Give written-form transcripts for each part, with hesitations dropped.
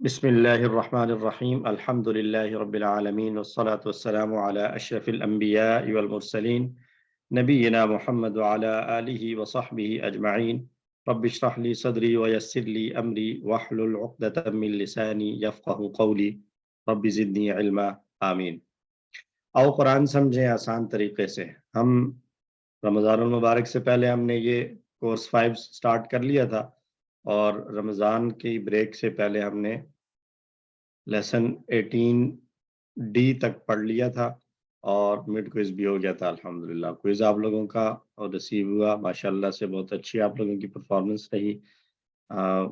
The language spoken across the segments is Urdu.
بسم الله الرحمن الرحيم الحمد لله رب العالمين والصلاة والسلام على أشرف الأنبياء والمرسلين نبينا محمد وعلى آله وصحبه أجمعين رب اشرح لي صدري ويسر لي أمري واحلل عقدة من لساني يفقه قولي رب زدني علما آمین۔ آؤ قرآن سمجھیں آسان طریقے سے۔ ہم رمضان المبارک سے پہلے ہم نے یہ کورس 5 سٹارٹ کر لیا تھا، اور رمضان کی بریک سے پہلے ہم نے لیسن 18D تک پڑھ لیا تھا، اور مڈ کوئز بھی ہو گیا تھا۔ الحمدللہ کوئز آپ لوگوں کا اور ریسیو ہوا، ماشاءاللہ سے بہت اچھی آپ لوگوں کی پرفارمنس رہی،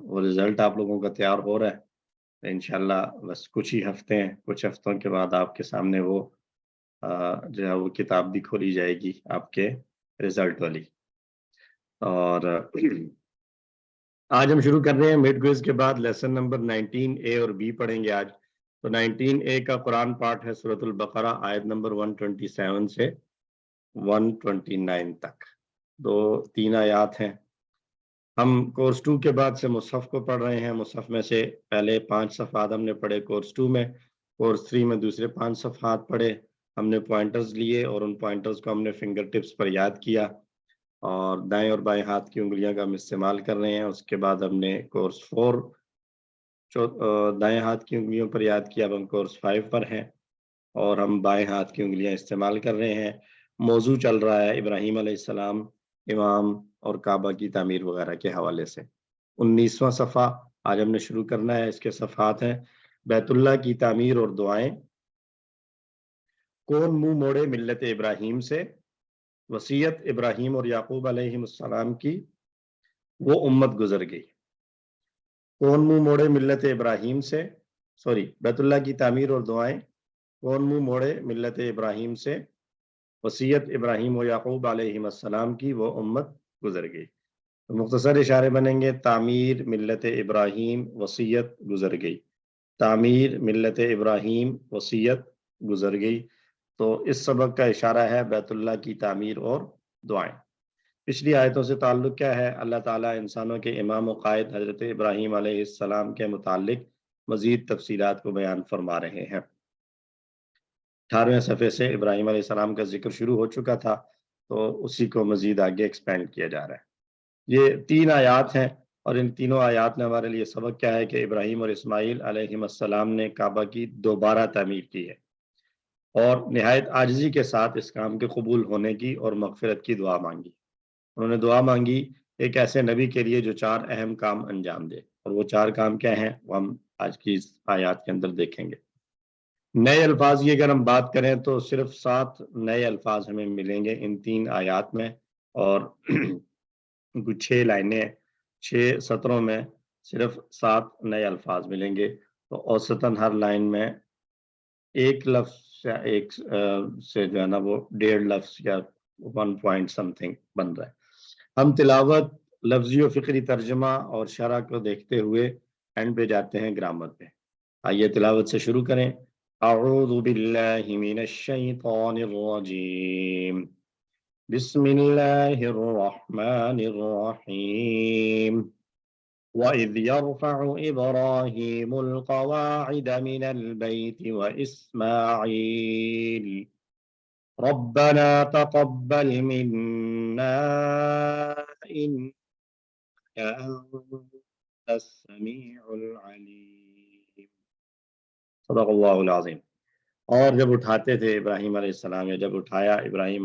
وہ رزلٹ آپ لوگوں کا تیار ہو رہا ہے انشاءاللہ۔ بس کچھ ہی ہفتے ہیں، کچھ ہفتوں کے بعد آپ کے سامنے وہ جو ہے وہ کتاب بھی کھولی جائے گی آپ کے رزلٹ والی۔ اور آج ہم شروع کر رہے ہیں مڈ کوئز کے بعد لیسن نمبر 19A اور B پڑھیں گے آج۔ تو 19A کا قرآن پارٹ ہے سورۃ البقرہ، آیت نمبر 127 سے 129 تک، تین آیات ہیں۔ ہم کورس 2 کے بعد سے مصحف کو پڑھ رہے ہیں۔ مصحف میں سے پہلے 5 صفحات ہم نے پڑھے کورس 2 میں، کورس 3 میں دوسرے 5 صفحات پڑھے۔ ہم نے پوائنٹرز لیے اور ان پوائنٹرز کو ہم نے فنگر ٹپس پر یاد کیا، اور دائیں اور بائیں ہاتھ کی انگلیاں کا ہم استعمال کر رہے ہیں۔ اس کے بعد ہم نے کورس 4 دائیں ہاتھ کی انگلیوں پر یاد کیا، اب ہم کورس 5 پر ہیں اور ہم بائیں ہاتھ کی انگلیاں استعمال کر رہے ہیں۔ موضوع چل رہا ہے ابراہیم علیہ السلام، امام اور کعبہ کی تعمیر وغیرہ کے حوالے سے۔ 19واں صفحہ آج ہم نے شروع کرنا ہے۔ اس کے صفحات ہیں: بیت اللہ کی تعمیر اور دعائیں، کون منہ موڑے ملت ابراہیم سے، وصیت ابراہیم اور یعقوب علیہ السلام کی، وہ امت گزر گئی۔ کون منہ موڑے ملت ابراہیم سے، بیت اللہ کی تعمیر اور دعائیں، کون منہ موڑے ملت ابراہیم سے، وصیت ابراہیم و یعقوب علیہ السلام کی، وہ امت گزر گئی۔ تو مختصر اشارے بنیں گے: تعمیر، ملت ابراہیم، وصیت، گزر گئی۔ تعمیر، ملت ابراہیم، وصیت، گزر گئی۔ تو اس سبق کا اشارہ ہے بیت اللہ کی تعمیر اور دعائیں۔ پچھلی آیتوں سے تعلق کیا ہے؟ اللہ تعالیٰ انسانوں کے امام و قائد حضرت ابراہیم علیہ السلام کے متعلق مزید تفصیلات کو بیان فرما رہے ہیں۔ 18ویں صفحے سے ابراہیم علیہ السلام کا ذکر شروع ہو چکا تھا، تو اسی کو مزید آگے ایکسپینڈ کیا جا رہا ہے۔ یہ 3 آیات ہیں، اور ان تینوں آیات نے ہمارے لیے سبق کیا ہے کہ ابراہیم اور اسماعیل علیہ السلام نے کعبہ کی دوبارہ تعمیر کی ہے، اور نہایت عاجزی کے ساتھ اس کام کے قبول ہونے کی اور مغفرت کی دعا مانگی۔ انہوں نے دعا مانگی ایک ایسے نبی کے لیے جو 4 اہم کام انجام دے، اور وہ 4 کام کیا ہیں وہ ہم آج کی اس آیات کے اندر دیکھیں گے۔ نئے الفاظ کی اگر ہم بات کریں تو صرف 7 نئے الفاظ ہمیں ملیں گے ان 3 آیات میں، اور کچھ 6 لائنیں، 6 سطروں میں صرف 7 نئے الفاظ ملیں گے۔ تو اوسطاً ہر لائن میں ایک لفظ یا ایک سے جو ہے نا وہ 1.5 لفظ یا 1 پوائنٹ سم تھنگ بن رہا ہے۔ ہم تلاوت، لفظی و فکری ترجمہ اور شرح کو دیکھتے ہوئے اینڈ پہ جاتے ہیں گرامر پہ۔ آئیے تلاوت سے شروع کریں۔ اعوذ باللہ من الشیطان الرجیم، بسم اللہ الرحمن الرحیم۔ وَإِذْ يَرْفَعُ إِبْرَاهِيمُ الْقَوَاعِدَ مِنَ الْبَيْتِ وَإِسْمَاعِيلُ رَبَّنَا تَقَبَّلْ مِنَّا إِنَّكَ أَنتَ السَّمِيعُ الْعَلِيمُ۔ صدق اللہ العظیم۔ اور جب اٹھاتے تھے ابراہیم علیہ السلام، یا جب اٹھایا ابراہیم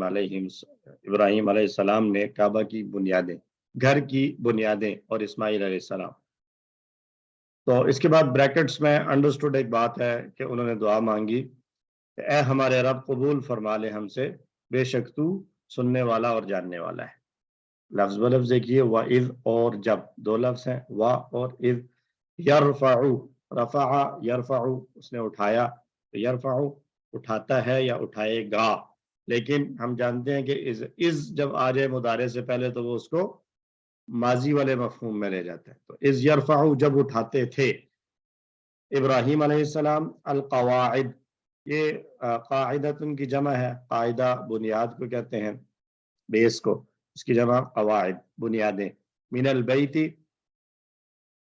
علیہ السلام نے کعبہ کی بنیادیں، گھر کی بنیادیں، اور اسماعیل علیہ السلام۔ تو اس کے بعد بریکٹس میں انڈرسٹوڈ ایک بات ہے کہ انہوں نے دعا مانگی کہ اے ہمارے رب قبول فرما لے ہم سے، بے شک تو سننے والا اور جاننے والا ہے۔ لفظ ب لفظ دیکھیے، وَإِذْ اور جب، 2 لفظ ہیں، وا اور اذ۔ یرفعو، رفع یرفعو، اس نے اٹھایا، تو یرفعو اٹھاتا ہے یا اٹھائے گا، لیکن ہم جانتے ہیں کہ از جب آ جائے مضارع سے پہلے تو وہ اس کو ماضی والے مفہوم میں لے جاتا ہے۔ تو از یرفعو جب اٹھاتے تھے ابراہیم علیہ السلام، القواعد، یہ قاعدتن کی جمع ہے، قاعدہ بنیاد کو کہتے ہیں، بیس کو، اس کی جمع قواعد، بنیادیں، من البیت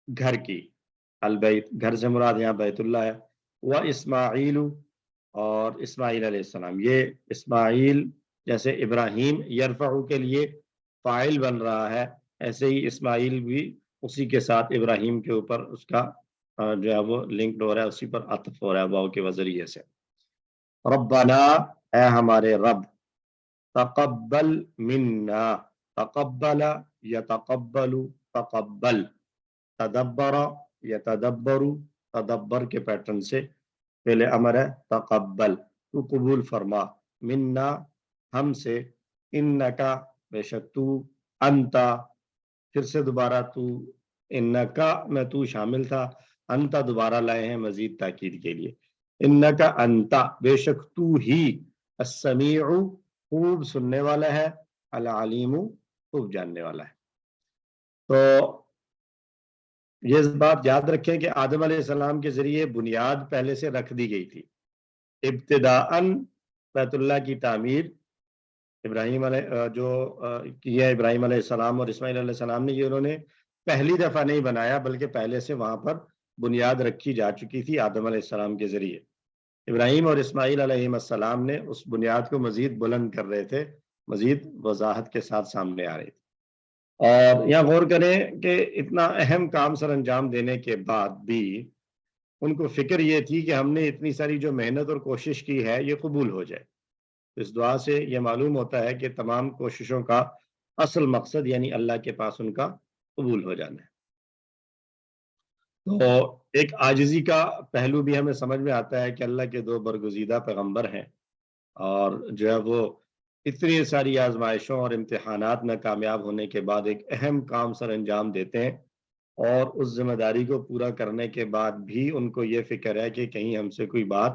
گھر کی، البیت، گھر سے مراد یہاں بیت اللہ ہے، و اسماعیل، اور اسماعیل علیہ السلام. یہ اسماعیل جیسے ابراہیم یرفع کے لیے فاعل بن رہا ہے، ایسے ہی اسماعیل بھی اسی کے ساتھ ابراہیم کے اوپر اس کا جو ہے وہ لنکڈ ہو رہا ہے، اسی پر عطف ہو رہا ہے واو کے ذریعے سے. ربنا، اے ہمارے رب، تقبل منا، تقبل یتقبل، تقبل، تدبر یتدبر، تدبر کے پیٹرن سے پہلے امر ہے تقبل، تو قبول فرما، منا ہم سے، انکا بے شک تو، انتا پھر سے دوبارہ تو، انکا میں تو شامل تھا، انتا دوبارہ لائے ہیں مزید تاکید کے لیے، انکا انتا بے شک تو ہی، السمیع خوب سننے والا ہے، العلیم خوب جاننے والا ہے. تو یہ بات یاد رکھیں کہ آدم علیہ السلام کے ذریعے بنیاد پہلے سے رکھ دی گئی تھی. ابتداءً بیت اللہ کی تعمیر ابراہیم علیہ جو کیا ابراہیم علیہ السلام اور اسماعیل علیہ السلام نے، یہ انہوں نے پہلی دفعہ نہیں بنایا بلکہ پہلے سے وہاں پر بنیاد رکھی جا چکی تھی آدم علیہ السلام کے ذریعے. ابراہیم اور اسماعیل علیہ السلام نے اس بنیاد کو مزید بلند کر رہے تھے، مزید وضاحت کے ساتھ سامنے آ رہے تھے. اور یہاں غور کریں کہ اتنا اہم کام سر انجام دینے کے بعد بھی ان کو فکر یہ تھی کہ ہم نے اتنی ساری جو محنت اور کوشش کی ہے یہ قبول ہو جائے. اس دعا سے یہ معلوم ہوتا ہے کہ تمام کوششوں کا اصل مقصد یعنی اللہ کے پاس ان کا قبول ہو جانا ہے. تو ایک عاجزی کا پہلو بھی ہمیں سمجھ میں آتا ہے کہ اللہ کے دو برگزیدہ پیغمبر ہیں اور جو ہے وہ اتنی ساری آزمائشوں اور امتحانات میں کامیاب ہونے کے بعد ایک اہم کام سر انجام دیتے ہیں، اور اس ذمہ داری کو پورا کرنے کے بعد بھی ان کو یہ فکر ہے کہ کہیں ہم سے کوئی بات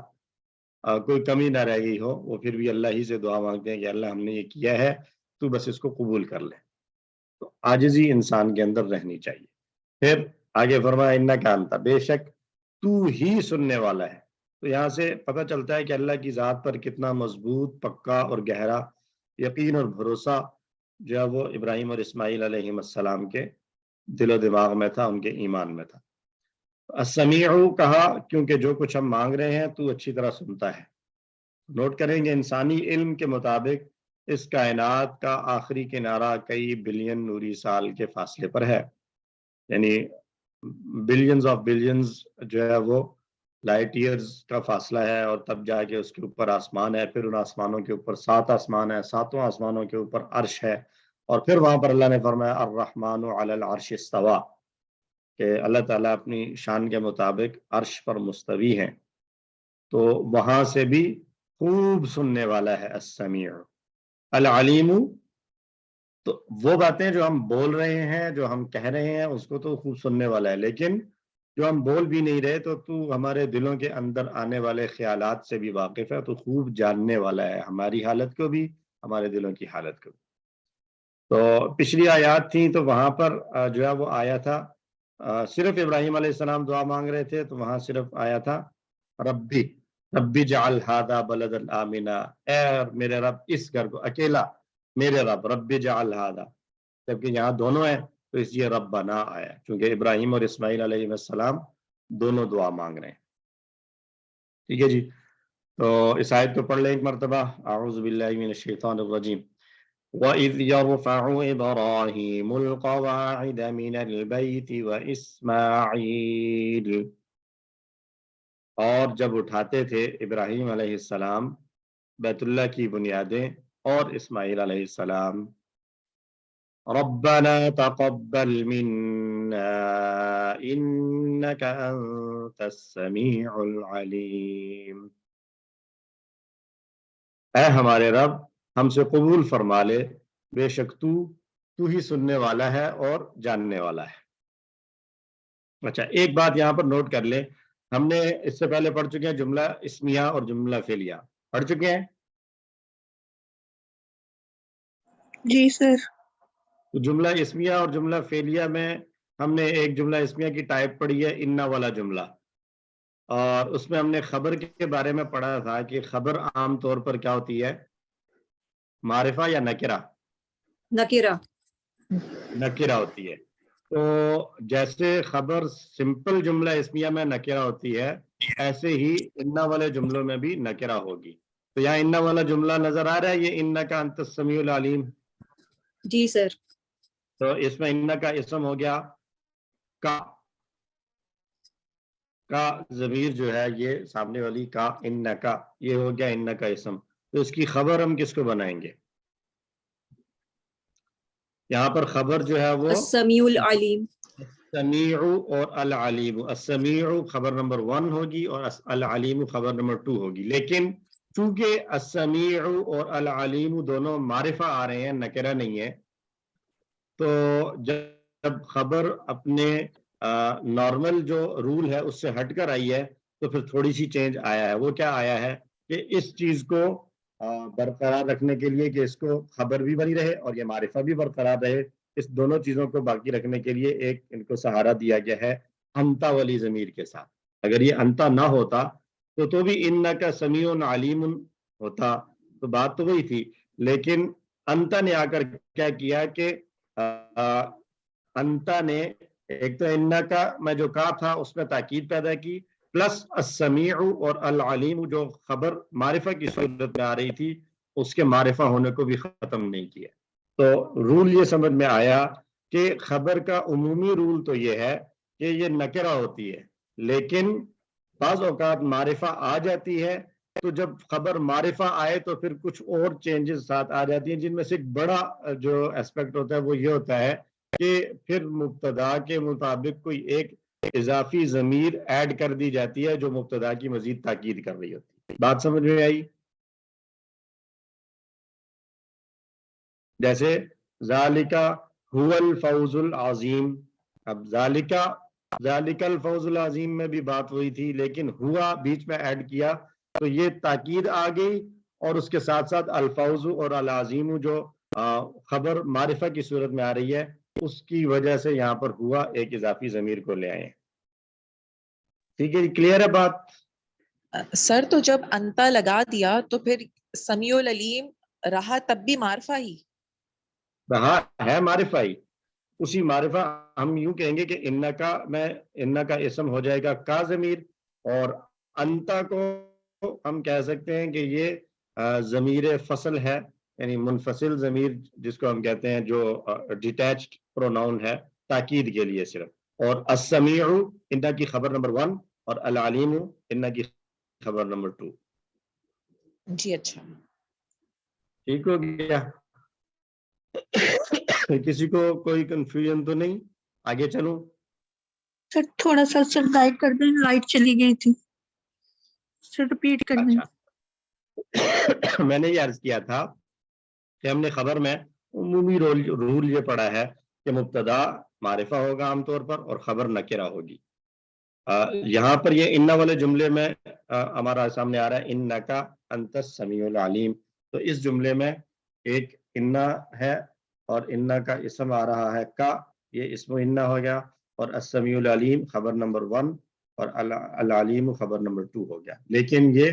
کوئی کمی نہ رہ گئی ہو. وہ پھر بھی اللہ ہی سے دعا مانگتے ہیں کہ اللہ ہم نے یہ کیا ہے، تو بس اس کو قبول کر لے. تو عاجزی انسان کے اندر رہنی چاہیے. پھر آگے فرمایا انکا انتا، بے شک تو ہی سننے والا ہے. تو یہاں سے پتہ چلتا ہے کہ اللہ کی ذات پر کتنا مضبوط، پکا اور گہرا یقین اور بھروسہ جو ہے وہ ابراہیم اور اسماعیل علیہ السلام کے دل و دماغ میں تھا، ان کے ایمان میں تھا. السمیع کہا کیونکہ جو کچھ ہم مانگ رہے ہیں تو اچھی طرح سنتا ہے. نوٹ کریں گے انسانی علم کے مطابق اس کائنات کا آخری کنارہ کئی بلین نوری سال کے فاصلے پر ہے، یعنی بلینز آف بلینز جو ہے وہ لائٹ ایئرز کا فاصلہ ہے، اور تب جا کے اس کے اوپر آسمان ہے. پھر ان آسمانوں کے اوپر 7 آسمان ہے، 7 آسمانوں کے اوپر عرش ہے، اور پھر وہاں پر اللہ نے فرمایا الرحمن علی العرش استوى، کہ اللہ تعالیٰ اپنی شان کے مطابق عرش پر مستوی ہیں. تو وہاں سے بھی خوب سننے والا ہے السمیع. العلیم، تو وہ باتیں جو ہم بول رہے ہیں، جو ہم کہہ رہے ہیں، اس کو تو خوب سننے والا ہے، لیکن جو ہم بول بھی نہیں رہے تو ہمارے دلوں کے اندر آنے والے خیالات سے بھی واقف ہے، تو خوب جاننے والا ہے ہماری حالت کو بھی، ہمارے دلوں کی حالت کو بھی. تو پچھلی آیات تھیں تو وہاں پر جو ہے وہ آیا تھا صرف ابراہیم علیہ السلام دعا مانگ رہے تھے، تو وہاں صرف آیا تھا ربی جعل ھذا بلدا آمنا، اے میرے رب اس گھر کو، اکیلا میرے رب، ربی جعل ھذا، جبکہ یہاں دونوں ہیں تو اس لیے ربنا آیا، کیونکہ ابراہیم اور اسماعیل علیہ السلام دونوں دعا مانگ رہے ہیں. ٹھیک ہے جی. تو اس آیت کو پڑھ لیں ایک مرتبہ. اعوذ باللہ من الشیطان الرجیم. وَإِذْ يَرْفَعُ إِبْرَاهِيمُ الْقَوَاعِدَ مِنَ الْبَيْتِ وَإِسْمَاعِيلُ، اور جب اٹھاتے تھے ابراہیم علیہ السلام بیت اللہ کی بنیادیں اور اسماعیل علیہ السلام. ربنا تقبل منا انك انت السميع العليم، اے ہمارے رب ہم سے قبول فرما لے، بے شک تو ہی سننے والا ہے اور جاننے والا ہے. اچھا ایک بات یہاں پر نوٹ کر لیں، ہم نے اس سے پہلے پڑھ چکے ہیں جملہ اسمیہ اور جملہ فعلیہ، پڑھ چکے ہیں. جی سر. تو جملہ اسمیہ اور جملہ فعلیہ میں ہم نے ایک جملہ اسمیہ کی ٹائپ پڑھی ہے انا والا جملہ، اور اس میں ہم نے خبر کے بارے میں پڑھا تھا کہ خبر عام طور پر کیا ہوتی ہے، معرفہ یا نکرہ؟ نکرہ. نکرہ ہوتی ہے. تو جیسے خبر سمپل جملہ اسمیہ میں نکرہ ہوتی ہے، ایسے ہی انا والے جملوں میں بھی نکرہ ہوگی. تو یہاں انا والا جملہ نظر آ رہا ہے، یہ انکا انت السمیع العلیم. جی سر. تو اس میں ان کا اسم ہو گیا کا ضمیر جو ہے یہ سامنے والی کا ان کا، یہ ہو گیا ان کا اسم. تو اس کی خبر ہم کس کو بنائیں گے؟ یہاں پر خبر جو ہے وہ السمیع العلیم. السمیع اور العلیم. السمیع خبر نمبر 1 ہوگی اور العلیم خبر نمبر 2 ہوگی. لیکن چونکہ السمیع اور العلیم دونوں معرفہ آ رہے ہیں، نکرہ نہیں ہے، تو جب خبر اپنے نارمل جو رول ہے اس سے ہٹ کر آئی ہے تو پھر تھوڑی سی چینج آیا ہے. وہ کیا آیا ہے کہ اس چیز کو برقرار رکھنے کے لیے کہ اس کو خبر بھی بنی رہے اور یہ معرفہ بھی برقرار رہے، اس دونوں چیزوں کو باقی رکھنے کے لیے ایک ان کو سہارا دیا گیا ہے انتا والی ضمیر کے ساتھ. اگر یہ انتا نہ ہوتا تو بھی ان کا سمیع علیم ہوتا، تو بات تو وہی تھی. لیکن انتا نے آ کر کیا کیا کہ انتا نے ایک تو انا کا میں جو کہا تھا اس میں تاکید پیدا کی، پلس السمیع اور العلیم جو خبر معرفہ کی صورت میں آ رہی تھی اس کے معرفہ ہونے کو بھی ختم نہیں کیا. تو رول یہ سمجھ میں آیا کہ خبر کا عمومی رول تو یہ ہے کہ یہ نکرہ ہوتی ہے، لیکن بعض اوقات معرفہ آ جاتی ہے. تو جب خبر معرفہ آئے تو پھر کچھ اور چینجز ساتھ آ جاتی ہیں، جن میں سے ایک بڑا جو اسپیکٹ ہوتا ہے وہ یہ ہوتا ہے کہ پھر مبتدا کے مطابق کوئی ایک اضافی ضمیر ایڈ کر دی جاتی ہے جو مبتدا کی مزید تاکید کر رہی ہوتی ہے. بات سمجھ میں آئی؟ جیسے ذالکا هو الفوز العظیم. اب ذالک الفوز العظیم میں بھی بات ہوئی تھی، لیکن ہوا بیچ میں ایڈ کیا تو یہ تاکید آ گئی، اور اس کے ساتھ ساتھ الفوز اور العظیم جو خبر معرفہ کی صورت میں آ رہی ہے اس کی وجہ سے یہاں پر ہوا ایک اضافی ضمیر کو لے آئے. ٹھیک ہے، کلیئر ہے بات؟ سر تو جب انتا لگا دیا تو پھر سمیع العلیم رہا تب بھی معرفہ ہی رہا ہے معرفہ ہی. اسی معرفہ ہم یوں کہیں گے کہ ان کا اسم ہو جائے گا کا ضمیر، اور انتا کو ہم کہہ سکتے ہیں کہ یہ ضمیر فصل ہے، یعنی منفصل ضمیر جس کو ہم کہتے ہیں جو ڈیٹیچڈ پروناؤن ہے تاکید کے لیے صرف. اور السمیع ان کی خبر نمبر 1 اور العلیم ان کی خبر نمبر 2. جی اچھا. ٹھیک ہو گیا؟ کسی کو کوئی کنفیوژن تو نہیں؟ آگے چلوں؟ سر تھوڑا سا سر گائڈ کر دیں، لائٹ چلی گئی تھی سر، ریپیٹ کر دیں. اچھا میں نے یہ عرض کیا تھا کہ ہم نے خبر میں عمومی رول یہ پڑھا ہے کہ مبتدا معرفہ ہوگا عام طور پر اور خبر نکرہ ہوگی. یہاں پر یہ انا والے جملے میں ہمارا سامنے آ رہا ہے انکا انت السمیع العلیم. تو اس جملے میں ایک انا ہے اور انا کا اسم آ رہا ہے کا، یہ اسم انا ہو گیا، اور السمیع العلیم خبر نمبر 1 اور العلیم خبر نمبر 2 ہو گیا. لیکن یہ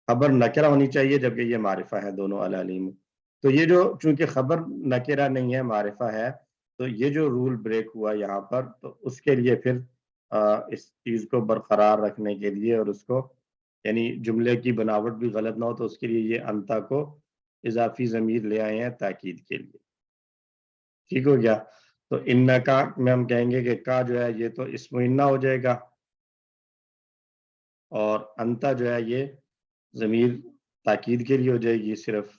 خبر نکرہ ہونی چاہیے جبکہ یہ معرفہ ہے دونوں العلیم. تو یہ جو چونکہ خبر نکرہ نہیں ہے معرفہ ہے، تو یہ جو رول بریک ہوا یہاں پر، تو اس کے لیے پھر اس چیز کو برقرار رکھنے کے لیے اور اس کو یعنی جملے کی بناوٹ بھی غلط نہ ہو تو اس کے لیے یہ انتا کو اضافی ضمیر لے آئے ہیں تاکید کے لیے. ٹھیک ہو گیا؟ تو ان کا میں ہم کہیں گے کہ کا جو ہے یہ تو اسم انا ہو جائے گا، اور انتا جو ہے یہ ضمیر تاکید کے لیے ہو جائے گی، صرف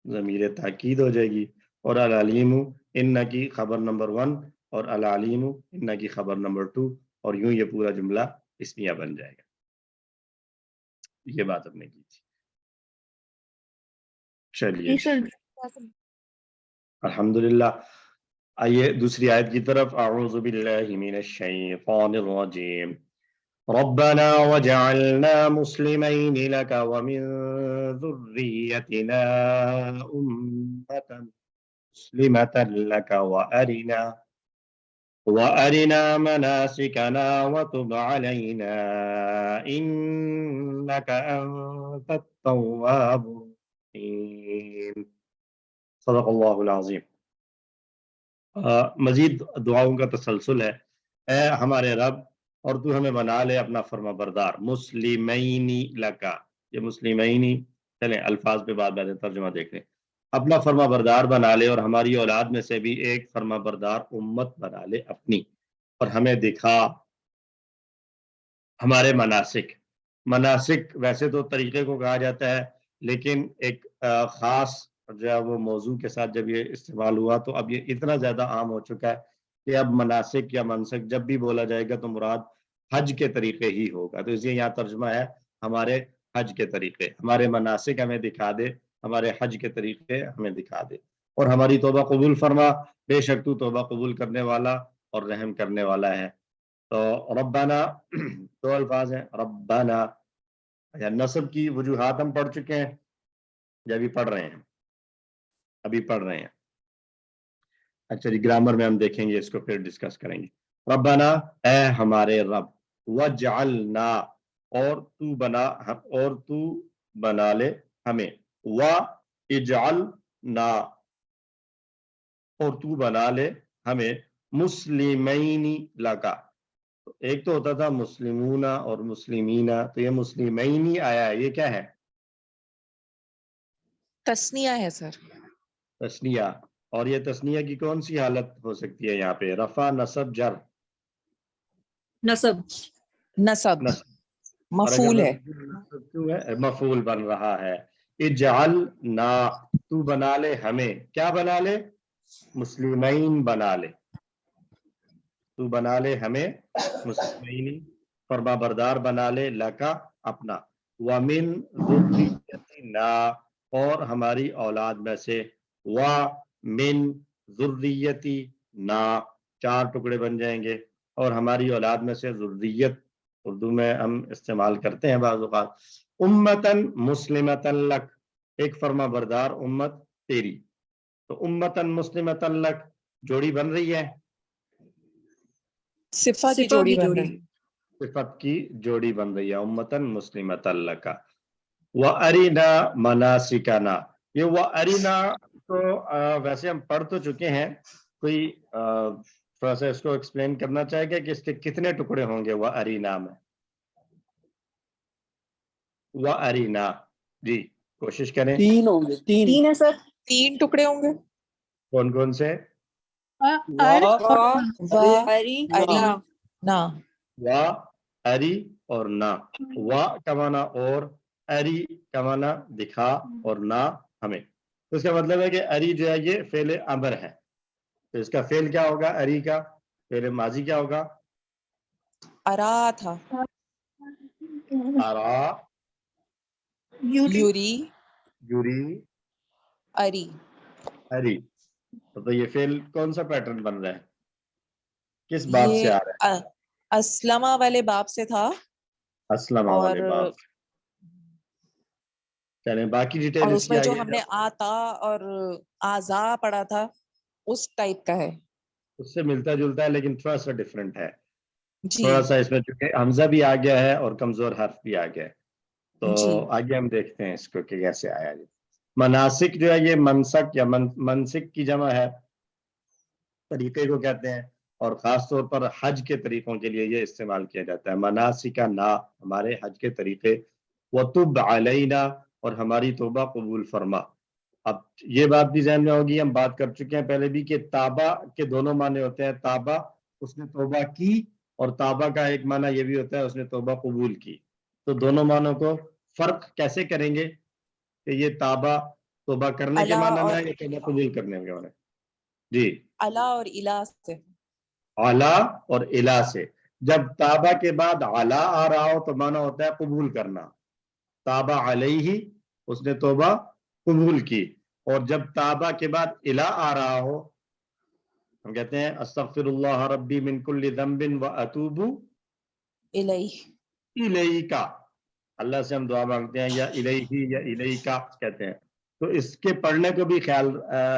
ضمیر تاکید ہو جائے گی. اور العلیم ان کی خبر نمبر 1 اور العلیم ان کی خبر نمبر 2، اور یوں یہ پورا جملہ اسمیہ بن جائے گا. یہ بات ہم نے کی تھی. چلیے جی سر. الحمدللہ. آئیے دوسری آیت کی طرف. اعوذ باللہ من الشیطان الرجیم. ربنا وجعلنا مسلمين لك ومن ذريتنا أمة مسلمة لك وأرنا مناسكنا وتب علينا إنك أنت التواب الرحيم. صدق الله العظيم. مزید دعاؤں کا تسلسل ہے. اے ہمارے رب اور تو ہمیں بنا لے اپنا فرما بردار. مسلمینی لکا, یہ مسلمینی, چلیں الفاظ پہ بعد ترجمہ دیکھ لیں. اپنا فرما بردار بنا لے اور ہماری اولاد میں سے بھی ایک فرما بردار امت بنا لے اپنی, اور ہمیں دکھا ہمارے مناسک ویسے تو طریقے کو کہا جاتا ہے, لیکن ایک خاص جو ہے وہ موضوع کے ساتھ جب یہ استعمال ہوا تو اب یہ اتنا زیادہ عام ہو چکا ہے کہ اب مناسک یا منسک جب بھی بولا جائے گا تو مراد حج کے طریقے ہی ہوگا. تو اس لیے یہاں ترجمہ ہے ہمارے حج کے طریقے, ہمارے مناسک ہمیں دکھا دے, ہمارے حج کے طریقے ہمیں دکھا دے, اور ہماری توبہ قبول فرما, بے شک تو توبہ قبول کرنے والا اور رحم کرنے والا ہے. تو ربنا دو الفاظ ہیں, ربنا یا نصب کی وجوہات ہم پڑھ چکے ہیں یا ابھی پڑھ رہے ہیں. اچھا جی, گرامر میں ہم دیکھیں گے, اس کو پھر ڈسکس کریں گے. ربنا اے ہمارے رب, وجعلنا اور تو بنا لے ہمیں, واجعلنا اور تو بنا لے ہمیں, مسلمینی لکا. ایک تو ہوتا تھا مسلمون اور مسلمین, تو یہ مسلمینی آیا ہے, یہ کیا ہے؟ تسنیہ ہے سر. تسنیہ. اور یہ تسنیہ کی کون سی حالت ہو سکتی ہے یہاں پہ؟ رفع, نصب, جر؟ نصب اور اگر مفعول ہے. نصب کیوں ہے؟ مفعول بن رہا ہے. اجعلنا تو بنا لے ہمیں, کیا بنا لے؟ مسلمین بنا لے, تو بنا لے ہمیں مسلمین فرما بردار بنا لے, لکا اپنا, ومن ذریتنا اور ہماری اولاد میں سے, ومن ذریتنا چار ٹکڑے بن جائیں گے, اور ہماری اولاد میں سے ذریت اردو میں ہم استعمال کرتے ہیں بعض اوقات. امتن مسلمتن لک, ایک فرما بردار امت تیری. تو امتن مسلمتن لک جوڑی بن رہی ہے, صفہ کی جوڑی بن رہی. صفت کی جوڑی بن رہی ہے, امتن مسلمتن لک. وَأَرِنَا مَنَاسِكَنَا, یہ وَأَرِنَا تو ویسے ہم پڑھ تو چکے ہیں, کوئی تھوڑا سا اس کو ایکسپلین کرنا چاہے گا کہ اس کے کتنے ٹکڑے ہوں گے وَأَرِنَا میں؟ وَأَرِنَا جی کوشش کریں. 3 ہوں گے, 3 ہے سر. 3 ٹکڑے ہوں گے. کون کون سے؟ نا وا اری اور نا. وا کا معنی اور, اری کا معنی دکھا, اور نا ہمیں. تو اس کا مطلب ہے کہ اری جو ہے یہ فعل امر ہے, تو اس کا فعل کیا ہوگا؟ اری کا فعل ماضی کیا ہوگا؟ ارا تھا. ارا, یوری, یوری, اری. اری. تو یہ فعل کون سا پیٹرن بن رہا ہے, کس باب سے یہ آ رہا ہے؟ اسلمہ والے باب سے تھا, اسلمہ اور والے باب. چلیں باقی ڈیٹیل اور اس اس کی میں جو آئیے, ہم نے آتا اور آزا پڑھا تھا اس ٹائپ کا ہے. اس سے ملتا جلتا ہے لیکن تھوڑا سا ڈفرینٹ ہے. جی تھوڑا سا اس میں چونکہ حمزہ بھی آ گیا ہے اور کمزور حرف بھی آ گیا ہے, تو جی آگے ہم دیکھتے ہیں اس کو کہ کیسے آیا. مناسک جو ہے یہ منسک یا منسک کی جمع ہے, طریقے کو کہتے ہیں, اور خاص طور پر حج کے طریقوں کے لیے یہ استعمال کیا جاتا ہے. مناسک نا ہمارے حج کے طریقے, وتب علینا اور ہماری توبہ قبول فرما. اب یہ بات بھی ذہن میں ہوگی, ہم بات کر چکے ہیں پہلے بھی کہ تابہ کے دونوں معنی ہوتے ہیں. تابہ اس نے توبہ کی, اور تابہ کا ایک معنی یہ بھی ہوتا ہے اس نے توبہ قبول کی. تو دونوں معنوں کو فرق کیسے کریں گے کہ یہ تابہ توبہ کرنے کے الا معنی میں اور ہے یا توبہ قبول کرنے کے معنی؟ جی, الا اور الا سے. علا اور الا سے. جب تابہ کے بعد علا آ رہا ہو تو معنی ہوتا ہے قبول کرنا. تابہ علیہ اس نے توبہ قبول کی, اور جب تابہ کے بعد الا آ رہا ہو ہم کہتے ہیں استغفر اللہ ربی من کل ذنب واتوب الیک, اللہ سے ہم دعا مانگتے ہیں, یا الیہ یا الیک کہتے ہیں. تو اس کے پڑھنے کو بھی خیال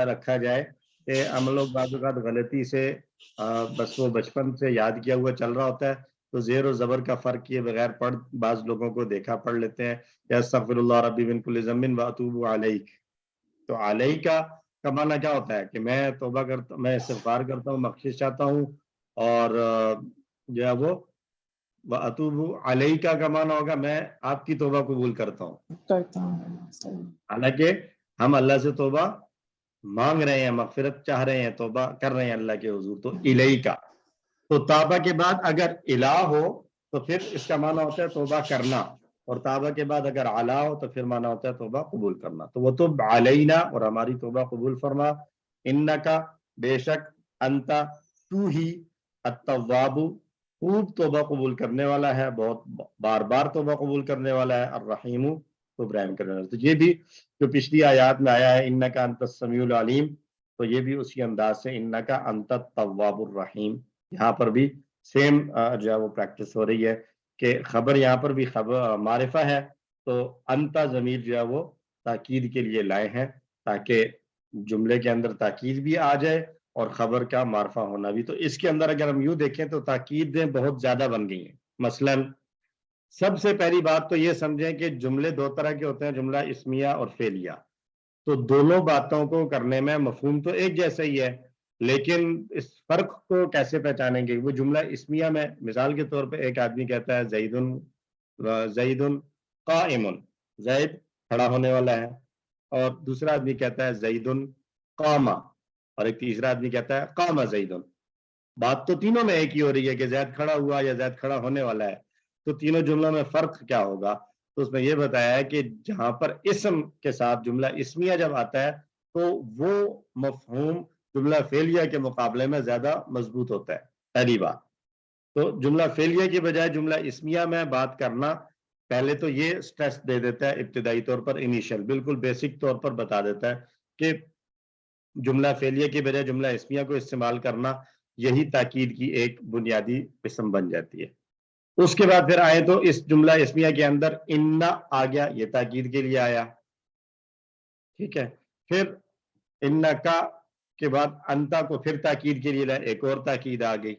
رکھا جائے کہ ہم لوگ بعض اوقات غلطی سے بس وہ بچپن سے یاد کیا ہوا چل رہا ہوتا ہے, تو زیر و زبر کا فرق کیے بغیر پڑھ بعض لوگوں کو دیکھا پڑھ لیتے ہیں, یا استغفر اللہ ربی من کل ذنب واتوب الیک. تو علیہ کا کا معنی کیا ہوتا ہے کہ میں توبہ کرتا، میں استغفار کرتا ہوں، بخشش چاہتا ہوں، اور جو ہے وہ وَأَتُوبُ عَلَيْكَ کا معنی ہوگا میں آپ کی توبہ قبول کرتا ہوں۔ حالانکہ ہم اللہ سے توبہ مانگ رہے ہیں، مغفرت چاہ رہے ہیں، توبہ کر رہے ہیں اللہ کے حضور، تو الیکا، تو تابہ کے بعد اگر الہ ہو تو پھر اس کا معنی ہوتا ہے توبہ کرنا، اور تابہ کے بعد اگر علا ہو تو پھر معنی ہوتا ہے توبہ قبول کرنا۔ تو وہ تب علینا، اور ہماری توبہ قبول فرما، انکا، بے شک، انتا، تو ہی، التواب، خوب توبہ قبول کرنے والا ہے، بہت بار بار توبہ قبول کرنے والا ہے، الرحیم، خوب رحم کرنے والا ہے۔ تو یہ بھی جو پچھلی آیات میں آیا ہے انکا انت السمیع العلیم، تو یہ بھی اسی انداز سے انکا انت التواب الرحیم، یہاں پر بھی سیم جو ہے وہ پریکٹس ہو رہی ہے کہ خبر یہاں پر بھی خبر معرفہ ہے، تو انتا ضمیر جو ہے وہ تاکید کے لیے لائے ہیں تاکہ جملے کے اندر تاکید بھی آ جائے اور خبر کا معرفہ ہونا بھی۔ تو اس کے اندر اگر ہم یوں دیکھیں تو تاکیدیں بہت زیادہ بن گئی ہیں۔ مثلا سب سے پہلی بات تو یہ سمجھیں کہ جملے دو طرح کے ہوتے ہیں، جملہ اسمیہ اور فعلیہ، تو دونوں باتوں کو کرنے میں مفہوم تو ایک جیسا ہی ہے، لیکن اس فرق کو کیسے پہچانیں گے؟ وہ جملہ اسمیہ میں مثال کے طور پہ ایک آدمی کہتا ہے زید قائم، زید کھڑا ہونے والا ہے، اور دوسرا آدمی کہتا ہے زید قام، اور ایک تیسرا آدمی کہتا ہے قام زید۔ بات تو تینوں میں ایک ہی ہو رہی ہے کہ زید کھڑا ہوا یا زید کھڑا ہونے والا ہے، تو تینوں جملوں میں فرق کیا ہوگا؟ تو اس میں یہ بتایا ہے کہ جہاں پر اسم کے ساتھ جملہ اسمیہ جب آتا ہے تو وہ مفہوم جملہ فعلیہ کے مقابلے میں زیادہ مضبوط ہوتا ہے، پہلی بات۔ تو جملہ فعلیہ کی بجائے جملہ اسمیہ میں بات کرنا پہلے تو یہ سٹریس دے دیتا ہے ابتدائی طور پر، انیشل بالکل بیسک طور پر بتا دیتا ہے کہ جملہ فعلیہ کی بجائے جملہ اسمیہ کو استعمال کرنا یہی تاکید کی ایک بنیادی قسم بن جاتی ہے۔ اس کے بعد پھر آئے تو اس جملہ اسمیہ کے اندر انا آ گیا، یہ تاکید کے لیے آیا، ٹھیک ہے۔ پھر انکا کے بعد انتا کو پھر تاکید کے لیے لائے، ایک اور تاکید آ گئی،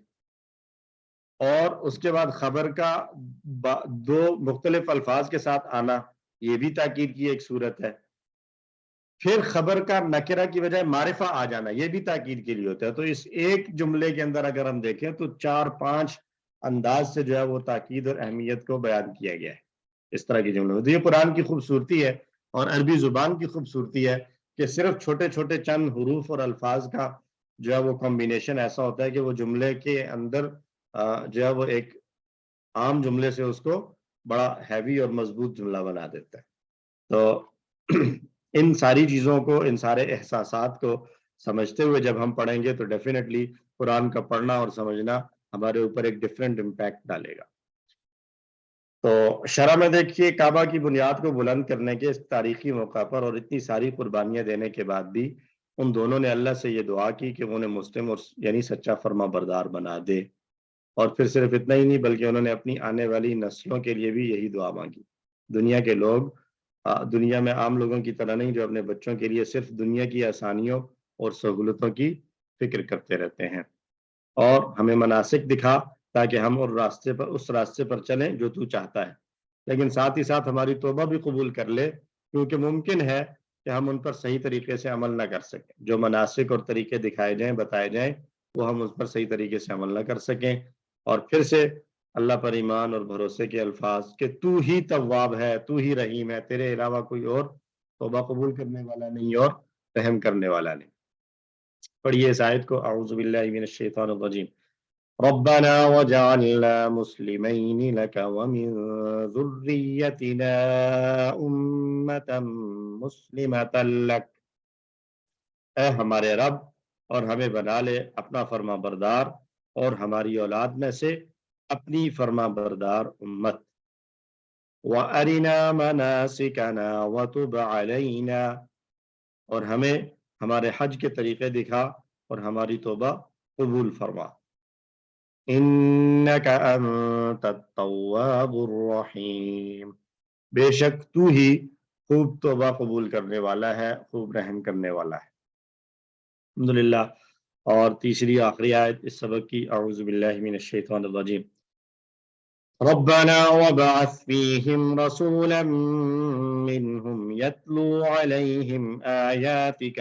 اور اس کے بعد خبر کا دو مختلف الفاظ کے ساتھ آنا، یہ بھی تاکید کی ایک صورت ہے۔ پھر خبر کا نکرہ کی بجائے معرفہ آ جانا، یہ بھی تاکید کے لیے ہوتا ہے۔ تو اس ایک جملے کے اندر اگر ہم دیکھیں تو 4-5 انداز سے جو ہے وہ تاکید اور اہمیت کو بیان کیا گیا ہے اس طرح کی جملوں میں۔ تو یہ قرآن کی خوبصورتی ہے اور عربی زبان کی خوبصورتی ہے کہ صرف چھوٹے چھوٹے چند حروف اور الفاظ کا جو ہے وہ کمبینیشن ایسا ہوتا ہے کہ وہ جملے کے اندر جو ہے وہ ایک عام جملے سے اس کو بڑا ہیوی اور مضبوط جملہ بنا دیتا ہے۔ تو ان ساری چیزوں کو، ان سارے احساسات کو سمجھتے ہوئے جب ہم پڑھیں گے تو ڈیفینیٹلی قرآن کا پڑھنا اور سمجھنا ہمارے اوپر ایک ڈیفرنٹ امپیکٹ ڈالے گا۔ تو شرح میں دیکھیے، کعبہ کی بنیاد کو بلند کرنے کے اس تاریخی موقع پر اور اتنی ساری قربانیاں دینے کے بعد بھی ان دونوں نے اللہ سے یہ دعا کی کہ وہ انہیں مسلم اور یعنی سچا فرما بردار بنا دے، اور پھر صرف اتنا ہی نہیں بلکہ انہوں نے اپنی آنے والی نسلوں کے لیے بھی یہی دعا مانگی۔ دنیا کے لوگ دنیا میں عام لوگوں کی طرح نہیں جو اپنے بچوں کے لیے صرف دنیا کی آسانیوں اور سہولتوں کی فکر کرتے رہتے ہیں، اور ہمیں مناسک دکھا تاکہ ہم اس راستے پر چلیں جو تو چاہتا ہے، لیکن ساتھ ہی ساتھ ہماری توبہ بھی قبول کر لے، کیونکہ ممکن ہے کہ ہم ان پر صحیح طریقے سے عمل نہ کر سکیں، جو مناسک اور طریقے دکھائے جائیں، بتائے جائیں، وہ ہم اس پر صحیح طریقے سے عمل نہ کر سکیں، اور پھر سے اللہ پر ایمان اور بھروسے کے الفاظ کہ تو ہی تواب ہے، تو ہی رحیم ہے، تیرے علاوہ کوئی اور توبہ قبول کرنے والا نہیں اور رحم کرنے والا نہیں۔ پڑھیے اس آیت کو، اعوذ باللہ من الشیطان الرجیم، ربنا وجعلنا مسلمین لک ومن ذریتنا امة مسلمة لک، اے ہمارے رب اور ہمیں بنا لے اپنا فرما بردار اور ہماری اولاد میں سے اپنی فرما بردار امت، وَأَرِنَا مَنَاسِكَنَا وَتُبْ عَلَيْنَا، اور ہمیں ہمارے حج کے طریقے دکھا اور ہماری توبہ قبول فرما، إِنَّكَ أَنْتَ التَّوَّابُ الرَّحِيمُ، بے شک تو ہی خوب توبہ قبول کرنے والا ہے، خوب رحم کرنے والا ہے۔ الحمدللہ۔ اور تیسری آخری آیت اس سبق کی، اعوذ باللہ من الشیطان الرجیم، ربنا وابعث فيهم رسولا منهم يتلو عليهم آياتك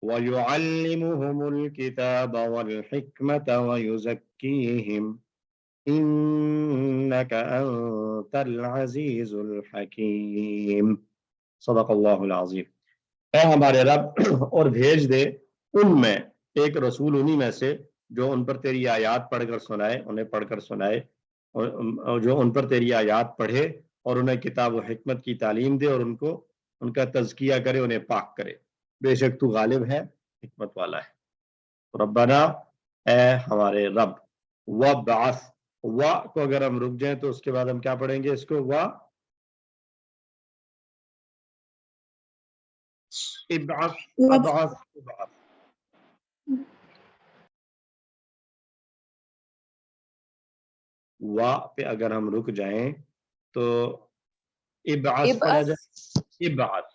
ويعلمهم الكتاب والحكمة ويزكيهم إنك أنت العزيز الحكيم صدق اللہ العظیم۔ اے ہمارے رب اور بھیج دے ان میں ایک رسول انہی میں سے جو ان پر تیری آیات پڑھ کر سنائے، انہیں پڑھ کر سنائے، اور جو ان پر تیری آیات پڑھے اور انہیں کتاب و حکمت کی تعلیم دے اور ان کا تزکیہ کرے، انہیں پاک کرے، بے شک تو غالب ہے، حکمت والا ہے۔ ربنا اے ہمارے رب، وبعث، وا کو اگر ہم رک جائیں تو اس کے بعد ہم کیا پڑھیں گے اس کو؟ وا ابعث، ابعث، ابعث، وا پہ اگر ہم رک جائیں تو ابعث پڑھا جائے، ابعث،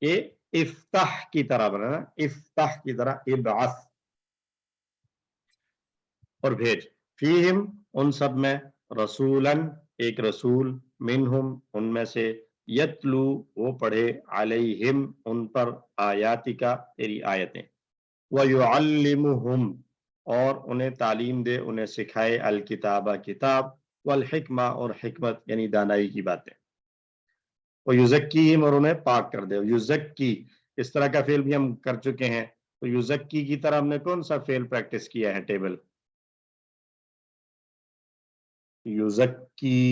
یہ افتح کی طرح بنا نا، افتح کی طرح ابعث، اور بھیج، فیہم ان سب میں، رسولن ایک رسول، منہم ان میں سے، یتلو وہ پڑھے، علیہم ان پر، آیاتکا تیری آیتیں، وَيُعَلِّمُهُمْ اور انہیں تعلیم دے، انہیں سکھائے، الکتابہ کتاب، والحکمہ اور حکمت یعنی دانائی کی باتیں، وَيُزَكِّيهِمْ اور انہیں پاک کر دے۔ یزکی اس طرح کا فعل بھی ہم کر چکے ہیں، تو یزکی کی طرح ہم نے کون سا فعل پریکٹس کیا ہے؟ ٹیبل یزکی،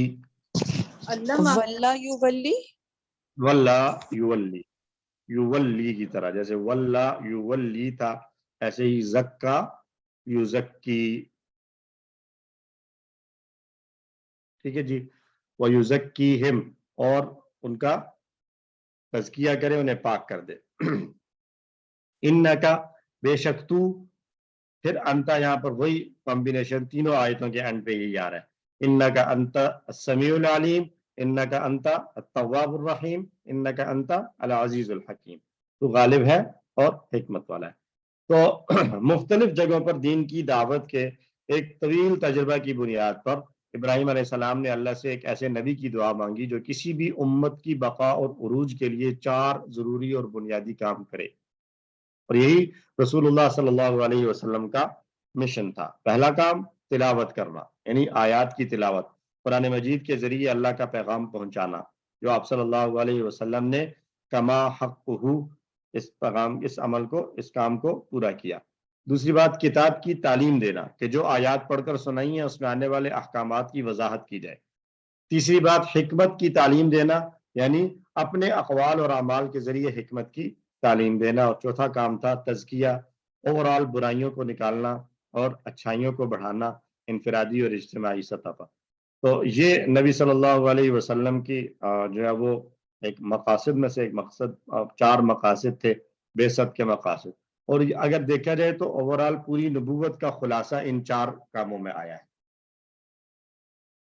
ولا یولی، ولا یولی، یولی کی طرح، جیسے ولا یولی تھا، ایسے ہی زکا یزکی، ٹھیک ہے جی۔ وَيُزَكِّيهِمْ اور ان کا تزکیہ کرے، انہیں پاک کر دے۔ اِنَّكَ بے شک تو، پھر انتا یہاں پر وہی کمبینیشن تینوں آیتوں کے اینڈ پہ یہی آ رہا ہے، اِنَّكَ أَنْتَ السَّمِيعُ الْعَلِيمُ اِنَّكَ أَنْتَ التَّوَّابُ الرَّحِيمُ اِنَّكَ أَنْتَ الْعَزِيزُ الْحَكِيمُ، تو غالب ہے اور حکمت والا ہے۔ تو مختلف جگہوں پر دین کی دعوت کے ایک طویل تجربہ کی بنیاد پر ابراہیم علیہ السلام نے اللہ سے ایک ایسے نبی کی دعا مانگی جو کسی بھی امت کی بقا اور عروج کے لیے 4 ضروری اور بنیادی کام کرے، اور یہی رسول اللہ صلی اللہ علیہ وسلم کا مشن تھا۔ پہلا کام تلاوت کرنا، یعنی آیات کی تلاوت، قرآن مجید کے ذریعے اللہ کا پیغام پہنچانا، جو آپ صلی اللہ علیہ وسلم نے کما حقہ اس عمل کو، اس کام کو پورا کیا۔ دوسری بات کتاب کی تعلیم دینا، کہ جو آیات پڑھ کر سنائی ہیں اس میں آنے والے احکامات کی وضاحت کی جائے۔ تیسری بات حکمت کی تعلیم دینا، یعنی اپنے اقوال اور اعمال کے ذریعے حکمت کی تعلیم دینا۔ اور چوتھا کام تھا تزکیہ، اوورآل برائیوں کو نکالنا اور اچھائیوں کو بڑھانا، انفرادی اور اجتماعی سطح پر۔ تو یہ نبی صلی اللہ علیہ وسلم کی جو ہے وہ ایک مقاصد میں سے ایک مقصد، 4 مقاصد تھے بعثت کے مقاصد، اور اگر دیکھا جائے تو اوورآل پوری نبوت کا خلاصہ ان 4 کاموں میں آیا ہے۔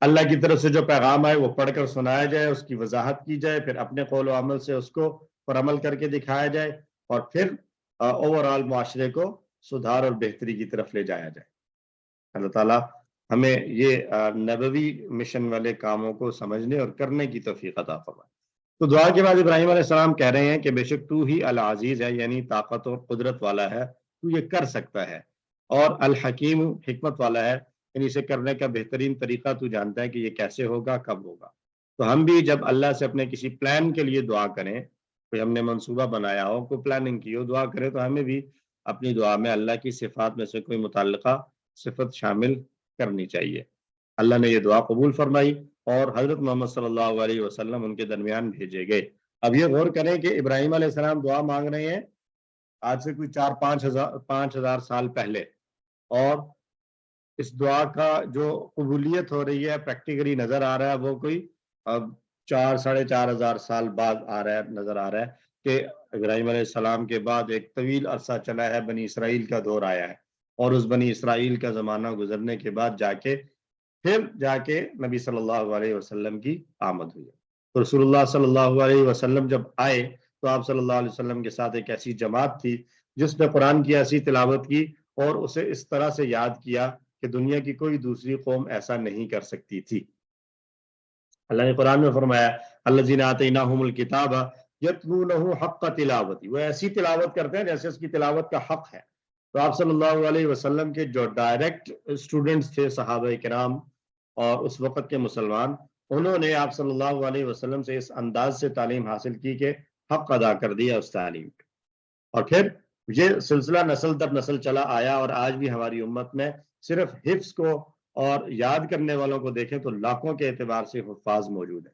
اللہ کی طرف سے جو پیغام آئے وہ پڑھ کر سنایا جائے، اس کی وضاحت کی جائے، پھر اپنے قول و عمل سے اس کو پر عمل کر کے دکھایا جائے، اور پھر اوورآل معاشرے کو سدھار اور بہتری کی طرف لے جایا جائے۔ اللہ تعالیٰ ہمیں یہ نبوی مشن والے کاموں کو سمجھنے اور کرنے کی توفیق عطا فرمائے۔ تو دعا کے بعد ابراہیم علیہ السلام کہہ رہے ہیں کہ بے شک تو ہی العزیز ہے، یعنی طاقت اور قدرت والا ہے، تو یہ کر سکتا ہے، اور الحکیم حکمت والا ہے، یعنی اسے کرنے کا بہترین طریقہ تو جانتا ہے کہ یہ کیسے ہوگا، کب ہوگا۔ تو ہم بھی جب اللہ سے اپنے کسی پلان کے لیے دعا کریں، کوئی ہم نے منصوبہ بنایا ہو، کوئی پلاننگ کی ہو، دعا کریں، تو ہمیں بھی اپنی دعا میں اللہ کی صفات میں سے کوئی متعلقہ صفت شامل کرنی چاہیے۔ اللہ نے یہ دعا قبول فرمائی اور حضرت محمد صلی اللہ علیہ وسلم ان کے درمیان بھیجے گئے۔ اب یہ غور کریں کہ ابراہیم علیہ السلام دعا مانگ رہے ہیں آج سے کوئی 4-5 ہزار سال پہلے، اور اس دعا کا جو قبولیت ہو رہی ہے پریکٹیکلی نظر آ رہا ہے وہ کوئی 4-4.5 سال بعد نظر آ رہا ہے کہ ابراہیم علیہ السلام کے بعد ایک طویل عرصہ چلا ہے، بنی اسرائیل کا دور آیا ہے، اور اس بنی اسرائیل کا زمانہ گزرنے کے بعد پھر جا کے نبی صلی اللہ علیہ وسلم کی آمد ہوئی۔ تو رسول اللہ صلی اللہ علیہ وسلم جب آئے تو آپ صلی اللہ علیہ وسلم کے ساتھ ایک ایسی جماعت تھی جس نے قرآن کی ایسی تلاوت کی اور اسے اس طرح سے یاد کیا کہ دنیا کی کوئی دوسری قوم ایسا نہیں کر سکتی تھی۔ اللہ نے قرآن میں فرمایا الذین آتیناہم الکتاب یتلونہ حق تلاوتی، وہ ایسی تلاوت کرتے ہیں جیسے اس کی تلاوت کا حق ہے۔ تو آپ صلی اللہ علیہ وسلم کے جو ڈائریکٹ اسٹوڈنٹس تھے صحابہ کرام اور اس وقت کے مسلمان، انہوں نے آپ صلی اللہ علیہ وسلم سے اس انداز سے تعلیم حاصل کی کہ حق ادا کر دیا اس تعلیم کا، اور پھر یہ سلسلہ نسل در نسل چلا آیا، اور آج بھی ہماری امت میں صرف حفظ کو اور یاد کرنے والوں کو دیکھیں تو لاکھوں کے اعتبار سے حفاظ موجود ہیں،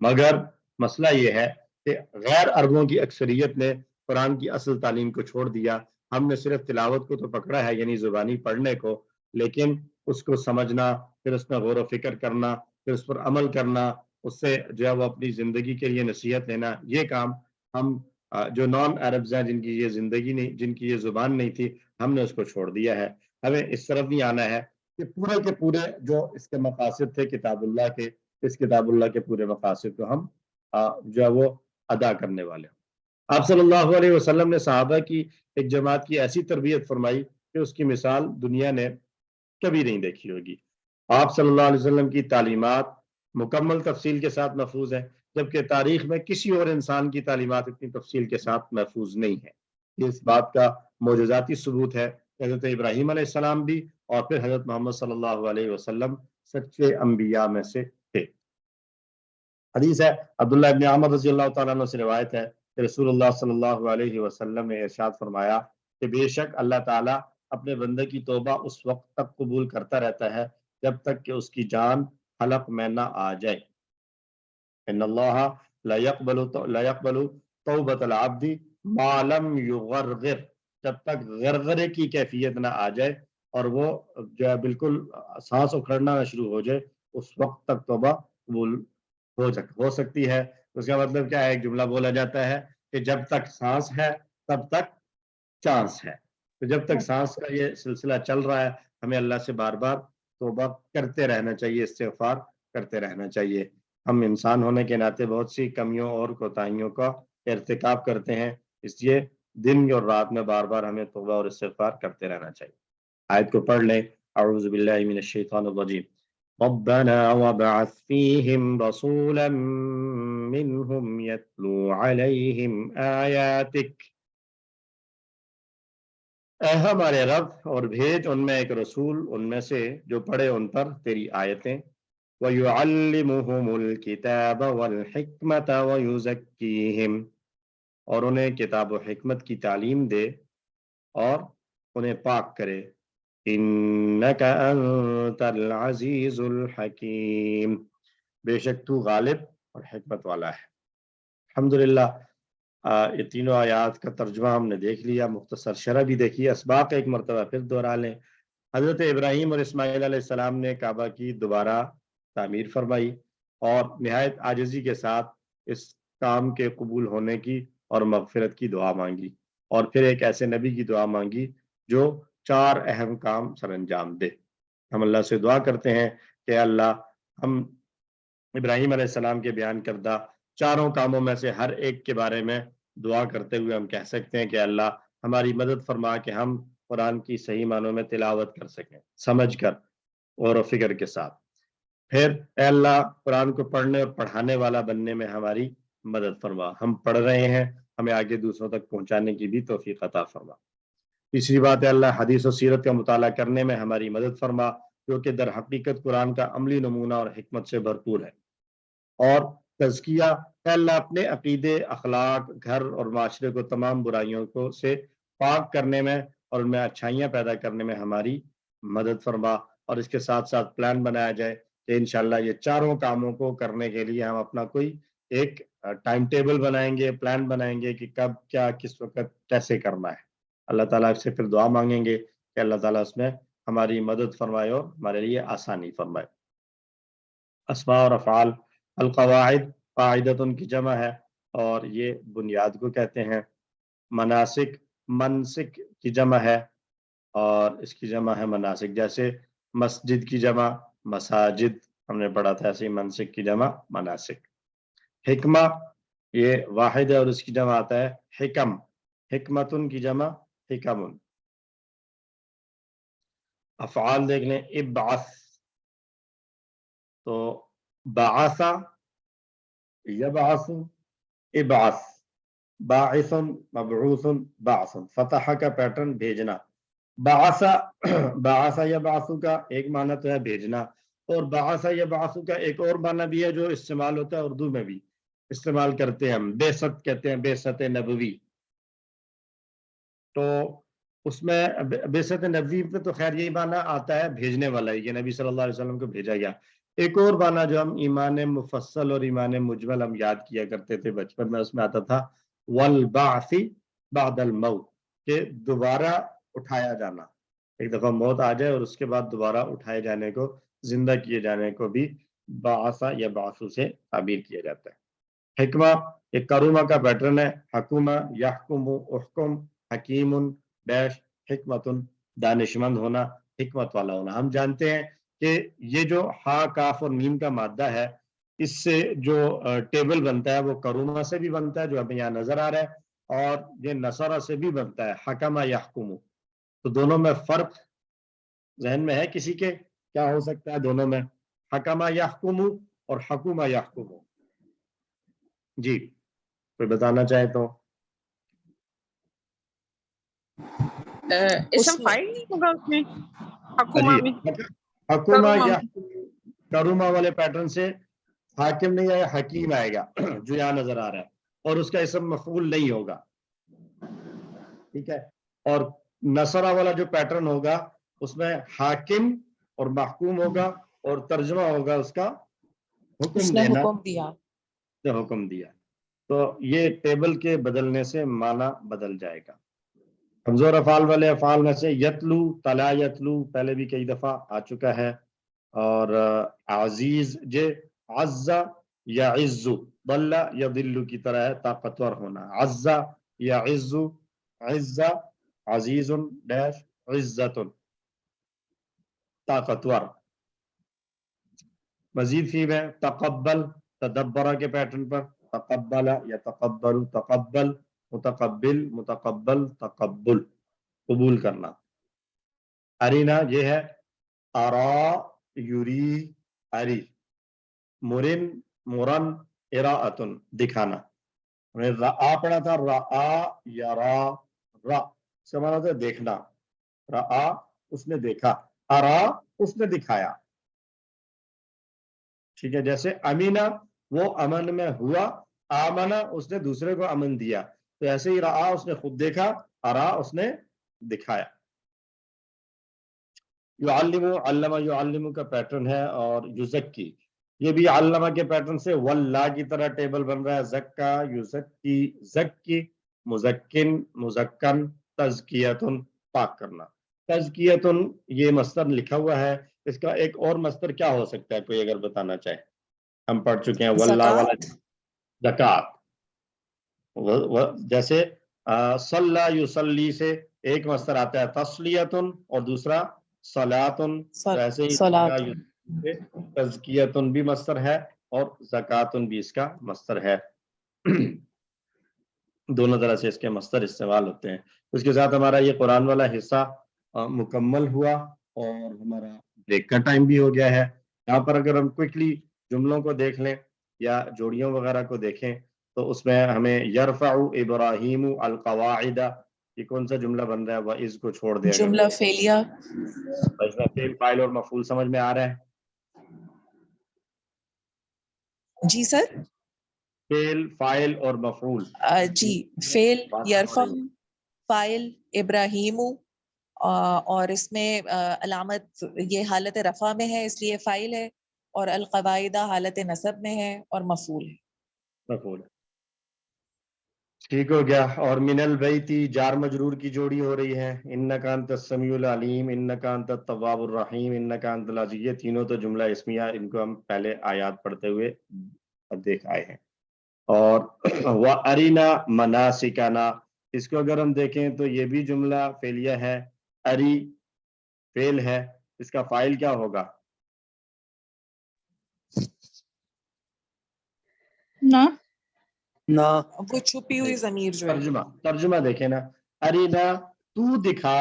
مگر مسئلہ یہ ہے کہ غیر عربوں کی اکثریت نے قرآن کی اصل تعلیم کو چھوڑ دیا۔ ہم نے صرف تلاوت کو تو پکڑا ہے، یعنی زبانی پڑھنے کو، لیکن اس کو سمجھنا، پھر اس میں غور و فکر کرنا، پھر اس پر عمل کرنا، اس سے جو ہے وہ اپنی زندگی کے لیے نصیحت لینا، یہ کام ہم جو نان عربز ہیں، جن کی یہ زندگی نہیں، جن کی یہ زبان نہیں تھی، ہم نے اس کو چھوڑ دیا ہے۔ ہمیں اس طرف بھی آنا ہے کہ پورے کے پورے جو اس کے مقاصد تھے کتاب اللہ کے، اس کتاب اللہ کے پورے مقاصد کو ہم جو ہے وہ ادا کرنے والے ہیں۔ آپ صلی اللہ علیہ وسلم نے صحابہ کی ایک جماعت کی ایسی تربیت فرمائی کہ اس کی مثال دنیا نے کبھی نہیں دیکھی ہوگی۔ آپ صلی اللہ علیہ وسلم کی تعلیمات مکمل تفصیل کے ساتھ محفوظ ہیں، جبکہ تاریخ میں کسی اور انسان کی تعلیمات اتنی تفصیل کے ساتھ محفوظ نہیں ہے۔ یہ اس بات کا معجزاتی ثبوت ہے کہ حضرت ابراہیم علیہ السلام بھی اور پھر حضرت محمد صلی اللہ علیہ وسلم سچے انبیاء میں سے تھے۔ حدیث ہے، عبداللہ ابن عمر رضی اللہ تعالیٰ عنہ سے روایت ہے کہ رسول اللہ صلی اللہ علیہ وسلم نے ارشاد فرمایا کہ بے شک اللہ تعالیٰ اپنے بندے کی توبہ اس وقت تک قبول کرتا رہتا ہے جب تک کہ اس کی جان حلق میں نہ آ جائے۔ ان اللہ لا يقبل توبۃ العبد ما لم یغرغر، جب تک غرغرے کی کیفیت نہ آ جائے اور وہ جو ہے بالکل سانس اکھڑنا نہ شروع ہو جائے، اس وقت تک توبہ قبول ہو سکتی ہے۔ اس کا مطلب کیا ہے؟ ایک جملہ بولا جاتا ہے کہ جب تک سانس ہے تب تک چانس ہے۔ تو جب تک سانس کا یہ سلسلہ چل رہا ہے، ہمیں اللہ سے بار بار توبہ کرتے رہنا چاہیے، استغفار کرتے رہنا چاہیے۔ ہم انسان ہونے کے ناطے بہت سی کمیوں اور کوتاہیوں کا ارتکاب کرتے ہیں، اس لیے دن اور رات میں بار بار ہمیں توبہ اور استغفار کرتے رہنا چاہیے۔ آیت کو پڑھ لیں۔ اعوذ باللہ من الشیطان الرجیم۔ ربنا وابعث فيهم رسولا منهم يتلو عليهم آياتك، اے ہمارے رب، اور بھیج ان میں ایک رسول ان میں سے جو پڑھے ان پر تیری آیتیں، وَيُعَلِّمُهُمُ الْكِتَابَ وَالْحِكْمَةَ وَيُزَكِّيهِمْ، اور انہیں کتاب و حکمت کی تعلیم دے اور انہیں پاک کرے۔ انک انت العزیز الحکیم، بے شک تو غالب اور حکمت والا ہے۔ الحمدللہ یہ تینوں آیات کا ترجمہ ہم نے دیکھ لیا، مختصر شرح بھی دیکھی۔ اسباق ایک مرتبہ پھر دہرا لیں۔ حضرت ابراہیم اور اسماعیل علیہ السلام نے کعبہ کی دوبارہ تعمیر فرمائی اور نہایت عاجزی کے ساتھ اس کام کے قبول ہونے کی اور مغفرت کی دعا مانگی، اور پھر ایک ایسے نبی کی دعا مانگی جو 4 اہم کام سر انجام دے۔ ہم اللہ سے دعا کرتے ہیں کہ اللہ، ہم ابراہیم علیہ السلام کے بیان کردہ 4 کاموں میں سے ہر ایک کے بارے میں دعا کرتے ہوئے ہم کہہ سکتے ہیں کہ اللہ ہماری مدد فرما کہ ہم قرآن کی صحیح معنوں میں تلاوت کر سکیں، سمجھ کر غور و فکر کے ساتھ۔ پھر اے اللہ، قرآن کو پڑھنے اور پڑھانے والا بننے میں ہماری مدد فرما۔ ہم پڑھ رہے ہیں، ہمیں آگے دوسروں تک پہنچانے کی بھی توفیق عطا فرما۔ تیسری بات ہے، اللہ حدیث و سیرت کا مطالعہ کرنے میں ہماری مدد فرما، جو کہ در حقیقت قرآن کا عملی نمونہ اور حکمت سے بھرپور ہے۔ اور تزکیہ، اے اللہ اپنے عقیدے، اخلاق، گھر اور معاشرے کو تمام برائیوں کو سے پاک کرنے میں اور ان میں اچھائیاں پیدا کرنے میں ہماری مدد فرما، اور اس کے ساتھ ساتھ پلان بنایا جائے کہ انشاءاللہ یہ 4 کاموں کو کرنے کے لیے ہم اپنا کوئی ایک ٹائم ٹیبل بنائیں گے، پلان بنائیں گے کہ کب کیا کس وقت کیسے کرنا ہے۔ اللہ تعالیٰ سے پھر دعا مانگیں گے کہ اللہ تعالیٰ اس میں ہماری مدد فرمائے اور ہمارے لیے آسانی فرمائے۔ اسماء اور افعال، القواعد قاعدۃ کی جمع ہے اور یہ بنیاد کو کہتے ہیں۔ مناسک، منسک کی جمع ہے اور اس کی جمع ہے مناسک، جیسے مسجد کی جمع مساجد ہم نے پڑھا تھا، ایسے ہی منسک کی جمع مناسک۔ حکمہ یہ واحد ہے اور اس کی جمع آتا ہے حکم، حکمتن کی جمع حکمن۔ افعال دیکھ لیں، ابعث، تو بعث یبعث ابعث، باعث مبعوث بعث، فتح کا پیٹرن بھیجنا، بعث بعث یبعث کا ایک معنی تو ہے بھیجنا، اور بعث یبعث کا ایک اور معنی بھی ہے جو استعمال ہوتا ہے اردو میں بھی استعمال کرتے ہیں ہم، بعثت کہتے ہیں، بعثت نبوی. تو اس میں بعثت نبوی پہ تو خیر یہی معنی آتا ہے بھیجنے والا، یہ نبی صلی اللہ علیہ وسلم کو بھیجا گیا. ایک اور معنی جو ہم ایمان مفصل اور ایمان مجمل ہم یاد کیا کرتے تھے بچپن میں، اس میں آتا تھا والبعث بعد الموت، کہ دوبارہ اٹھایا جانا، ایک دفعہ موت آ جائے اور اس کے بعد دوبارہ اٹھائے جانے کو، زندہ کیے جانے کو بھی بعث یا بعث سے تعبیر کیا جاتا ہے. حکمہ ایک کرومہ کا پیٹرن ہے، حکومہ یحکم احکم، حکیم ڈیش حکمت، دانشمند ہونا، حکمت والا ہونا. ہم جانتے ہیں کہ یہ جو ہا کاف اور میم کا مادہ ہے، اس سے جو ٹیبل بنتا ہے وہ کرومہ سے بھی بنتا ہے جو ہمیں یہاں نظر آ رہا ہے، اور یہ نصرہ سے بھی بنتا ہے، حکمہ یحکم. تو دونوں میں فرق ذہن میں ہے کسی کے؟ کیا ہو سکتا ہے دونوں میں؟ حکمہ یحکم اور حکومہ یحکم. جی کوئی بتانا چاہے تو. اسم فاعل نہیں ہوگا اس میں حکومہ جی میں؟ حکومہ کرومہ یا میں۔ کرومہ والے پیٹرن سے حاکم نہیں آیا، حکیم آئے گا جو یہاں نظر آ رہا ہے، اور اس کا اسم مفعول نہیں ہوگا. ٹھیک ہے. اور نصرہ والا جو پیٹرن ہوگا اس میں حاکم اور محکوم ہوگا، اور ترجمہ ہوگا اس کا اس حکم نے دینا، حکم دیا. حکم دیا. تو یہ ٹیبل کے بدلنے سے معنی بدل جائے گا. کمزور افعال والے افعال میں سے یتلو، تلا یتلو پہلے بھی کئی دفعہ آ چکا ہے، اور عزیز جے عزا یا عزو، ضل یا دلو کی طرح ہے، طاقتور ہونا، عزا یا عزو، عزا عزیز ڈیش عزت، طاقتور. مزید فی میں تقبل تدبرہ کے پیٹرن پر، تقبل یا تقبل، تقبل متقبل، متقبل تقبل قبول کرنا. ارینا یہ ہے ارا یری اری، مرن مرن اراءتن دکھانا. ہم نے رآ پڑھا تھا، رآ یا را سے مانا تھا دیکھنا، رآ اس نے دیکھا، ارا اس نے دکھایا. ٹھیک ہے. جیسے امینا وہ امن میں ہوا، آمنا اس نے دوسرے کو امن دیا، تو ایسے ہی رآ اس نے خود دیکھا، ارا اس نے دکھایا. یعلم، علمہ یعلم کا پیٹرن ہے، اور یزکی یہ بھی علمہ کے پیٹرن سے واللہ کی طرح ٹیبل بن رہا ہے. زکا یزکی، زکی مزکن مزکن، تزکیتن پاک کرنا. تزکیتن یہ مصدر لکھا ہوا ہے، اس کا ایک اور مصدر کیا ہو سکتا ہے کوئی اگر بتانا چاہے؟ ہم پڑھ چکے ہیں واللہ والا زکات. جیسے صلی یصلی سے ایک مصدر آتا ہے تسلیتن اور دوسرا صلاتن، ایسے ہی تزکیتن بھی مصدر ہے اور زکاتن بھی اس کا مصدر ہے. دونوں طرح سے اس کے مصدر استعمال ہوتے ہیں. اس کے ساتھ ہمارا یہ قرآن والا حصہ مکمل ہوا، اور ہمارا بریک کا ٹائم بھی ہو گیا ہے. یہاں پر اگر ہم کوئکلی جملوں کو دیکھ لیں یا جوڑیوں وغیرہ کو دیکھیں تو اس میں ہمیں یرفع ابراہیم القواعد، یہ کون سا جملہ بن رہا ہے؟ وَإِذْ کو چھوڑ دیں، جملہ فعلیہ. اس میں فعل فاعل اور مفعول سمجھ میں آ رہا ہے؟ جی سر. فعل فاعل اور مفعول. جی فعل یرفع، فاعل ابراہیم، اور اس میں علامت یہ حالت رفع میں ہے اس لیے فاعل ہے، اور القواعدہ حالت نصب میں ہے اور مفعول ہے. مفعول. ٹھیک ہو گیا. اور من البیتی جار مجرور کی جوڑی ہو رہی ہے، انکا انت السمیع العلیم، انکا انت التواب الرحیم، انکا انت العزیز. یہ تینوں تو جملہ اسمیہ، ان کو ہم پہلے آیات پڑھتے ہوئے دیکھ آئے ہیں. اور وَأَرِنَا مَنَاسِكَنَا، اس کو اگر ہم دیکھیں تو یہ بھی جملہ فعلیہ ہے. اری فعل ہے، اس کا فاعل کیا ہوگا؟ نہ نہ وہ چھپی ہوئی ضمیر جو ہے. ترجمہ دیکھیں نا، ارینا تو دکھا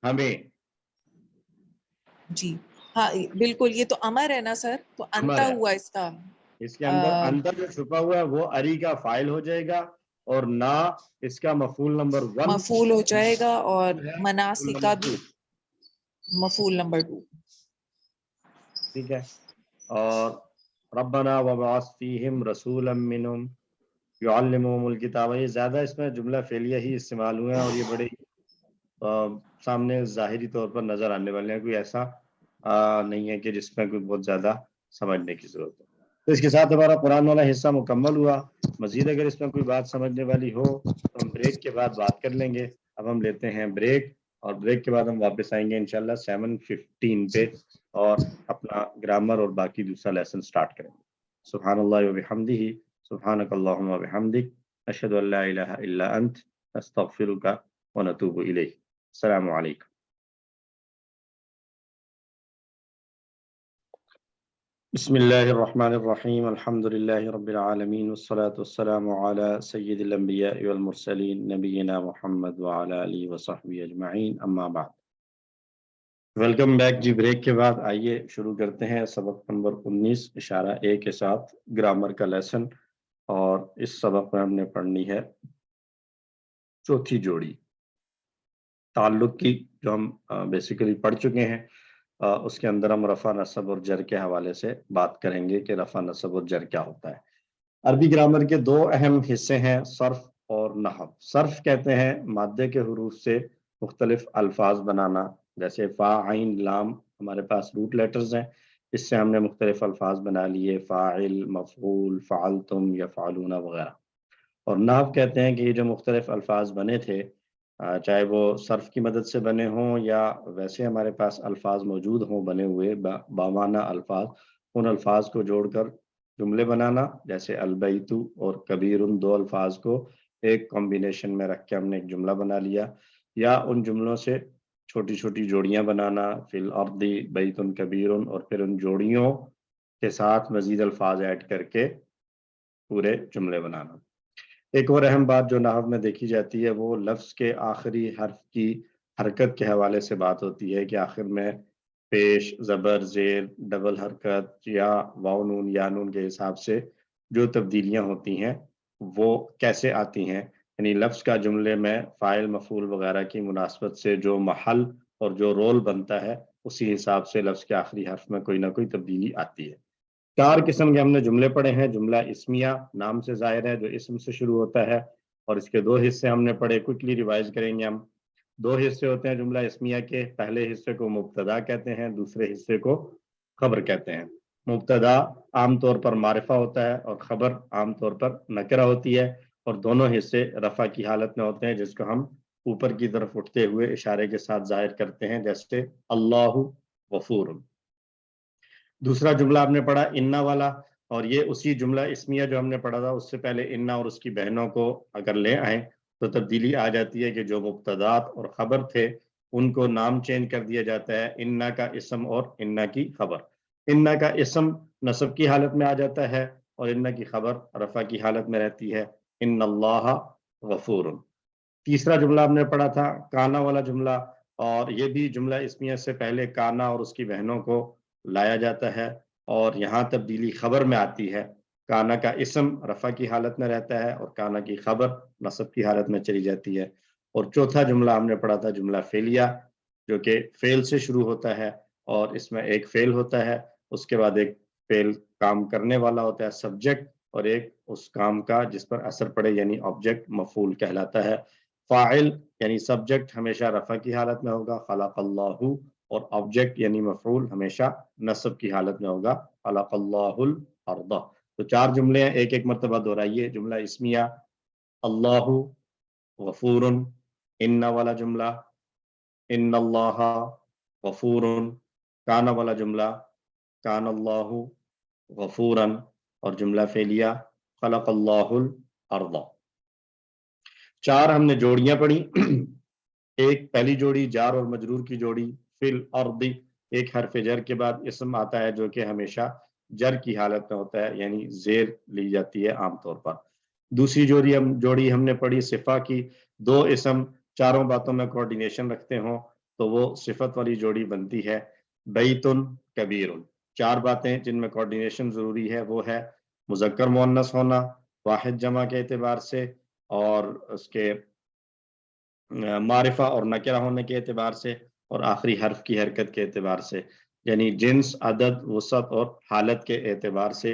ہمیں، جی ہاں بالکل، یہ تو امر ہے نا سر، تو امر انتا ہے، ہوا اس کا اس کے اندر جو چھپا ہوا ہے وہ اری کا فائل ہو جائے گا، اور نا اس کا مفعول نمبر 1 مفعول ہو جائے گا، اور ہے مناسی مفعول کا نمبر بھی 2، مفعول نمبر 2. ٹھیک ہے. اور ربنا وبعث فیہم رسولا منہم یعلمہم الکتاب، یہ زیادہ اس میں جملہ فعلیہ ہی استعمال ہوئے ہیں، اور یہ بڑے سامنے ظاہری طور پر نظر آنے والے ہیں، کوئی ایسا نہیں ہے کہ جس میں کوئی بہت زیادہ سمجھنے کی ضرورت ہے. تو اس کے ساتھ ہمارا قرآن والا حصہ مکمل ہوا. مزید اگر اس میں کوئی بات سمجھنے والی ہو تو ہم بریک کے بعد بات کر لیں گے. اب ہم لیتے ہیں بریک، اور بریک کے بعد ہم واپس آئیں گے انشاءاللہ 7:15 پہ، اور اپنا گرامر اور باقی دوسرا لیسن سٹارٹ کریں گے. سبحان اللہ و بحمدہ، سبحانک اللہم و بحمدک، اشہد ان لا الہ الا انت، استغفرک و نتوب الیک. السلام علیکم. بسم اللہ الرحمن الرحیم، الحمد للہ رب العالمین، والصلاة والسلام علی سید الانبیاء والمرسلین، نبینا محمد وعلی آلہ وصحبہ اجمعین، اما بعد. ویلکم بیک جی. بریک کے بعد آئیے شروع کرتے ہیں سبق نمبر 19 اشارہ اے کے ساتھ گرامر کا لیسن. اور اس سبق میں ہم نے پڑھنی ہے چوتھی جوڑی تعلق کی، جو ہم بیسیکلی پڑھ چکے ہیں. اس کے اندر ہم رفع نصب اور جر کے حوالے سے بات کریں گے کہ رفع نصب اور جر کیا ہوتا ہے. عربی گرامر کے 2 اہم حصے ہیں، صرف اور نحو. صرف کہتے ہیں مادے کے حروف سے مختلف الفاظ بنانا، جیسے فا عین لام ہمارے پاس روٹ لیٹرز ہیں، اس سے ہم نے مختلف الفاظ بنا لیے، فاعل، مفعول، فعلتم، یفعلون وغیرہ. اور نحو کہتے ہیں کہ یہ جو مختلف الفاظ بنے تھے، چاہے وہ صرف کی مدد سے بنے ہوں یا ویسے ہمارے پاس الفاظ موجود ہوں بنے ہوئے بامعنی الفاظ، ان الفاظ کو جوڑ کر جملے بنانا، جیسے البیت اور کبیر، 2 الفاظ کو ایک کمبینیشن میں رکھ کے ہم نے ایک جملہ بنا لیا. یا ان جملوں سے چھوٹی چھوٹی جوڑیاں بنانا، فی الارض بیت کبیر، اور پھر ان جوڑیوں کے ساتھ مزید الفاظ ایڈ کر کے پورے جملے بنانا. ایک اور اہم بات جو نحو میں دیکھی جاتی ہے وہ لفظ کے آخری حرف کی حرکت کے حوالے سے بات ہوتی ہے، کہ آخر میں پیش، زبر، زیر، ڈبل حرکت یا واو نون یا نون کے حساب سے جو تبدیلیاں ہوتی ہیں وہ کیسے آتی ہیں. یعنی لفظ کا جملے میں فاعل، مفعول وغیرہ کی مناسبت سے جو محل اور جو رول بنتا ہے، اسی حساب سے لفظ کے آخری حرف میں کوئی نہ کوئی تبدیلی آتی ہے. 4 قسم کے ہم نے جملے پڑھے ہیں. جملہ اسمیہ نام سے ظاہر ہے، جو اسم سے شروع ہوتا ہے، اور اس کے 2 حصے ہم نے پڑھے. کوئکلی ریوائز کریں گے ہم. 2 حصے ہوتے ہیں جملہ اسمیہ کے. پہلے حصے کو مبتدا کہتے ہیں، دوسرے حصے کو خبر کہتے ہیں. مبتدا عام طور پر معرفہ ہوتا ہے اور خبر عام طور پر نکرہ ہوتی ہے، اور دونوں حصے رفع کی حالت میں ہوتے ہیں، جس کو ہم اوپر کی طرف اٹھتے ہوئے اشارے کے ساتھ ظاہر کرتے ہیں، جیسے اللہ غفور. دوسرا جملہ آپ نے پڑھا انا والا، اور یہ اسی جملہ اسمیہ جو ہم نے پڑھا تھا اس سے پہلے انا اور اس کی بہنوں کو اگر لے آئیں تو تبدیلی آ جاتی ہے کہ جو مبتدات اور خبر تھے ان کو نام چینج کر دیا جاتا ہے، انا کا اسم اور انا کی خبر. انا کا اسم نصب کی حالت میں آ جاتا ہے، اور انا کی خبر رفع کی حالت میں رہتی ہے، ان اللہ غفور. تیسرا جملہ آپ نے پڑھا تھا کانا والا جملہ، اور یہ بھی جملہ اسمیہ سے پہلے کانا اور اس کی بہنوں کو لایا جاتا ہے، اور یہاں تبدیلی خبر میں آتی ہے. کانا کا اسم رفع کی حالت میں رہتا ہے اور کانا کی خبر نصب کی حالت میں چلی جاتی ہے. اور چوتھا جملہ ہم نے پڑھا تھا جملہ فعلیہ، جو کہ فعل سے شروع ہوتا ہے، اور اس میں ایک فعل ہوتا ہے، اس کے بعد ایک فعل کام کرنے والا ہوتا ہے سبجیکٹ، اور ایک اس کام کا جس پر اثر پڑے یعنی آبجیکٹ مفعول کہلاتا ہے. فاعل یعنی سبجیکٹ ہمیشہ رفع کی حالت میں ہوگا، خلق اللہ، اور آبجیکٹ یعنی مفعول ہمیشہ نصب کی حالت میں ہوگا، خلق اللہ الارض. تو 4 جملے ہیں، ایک ایک مرتبہ دہرائیے. جملہ اسمیہ اللہ غفور، ان والا جملہ ان اللہ غفور، کان والا جملہ کان اللہ غفورا، اور جملہ فعلیہ خلق اللہ الارض. 4 ہم نے جوڑیاں پڑھی. ایک پہلی جوڑی جار اور مجرور کی جوڑی، فی الارض، ایک حرف جر کے بعد اسم آتا ہے جو کہ ہمیشہ جر کی حالت میں ہوتا ہے، یعنی زیر لی جاتی ہے عام طور پر. دوسری جوڑی ہم نے پڑھی صفہ کی. 2 اسم چاروں باتوں میں کوآرڈینیشن رکھتے ہوں تو وہ صفت والی جوڑی بنتی ہے. بیتن کبیرن. 4 باتیں جن میں کوارڈینیشن ضروری ہے وہ ہے مذکر مؤنث ہونا واحد جمع کے اعتبار سے اور اس کے معرفہ اور نکرہ ہونے کے اعتبار سے اور آخری حرف کی حرکت کے اعتبار سے، یعنی جنس، عدد، وسعت اور حالت کے اعتبار سے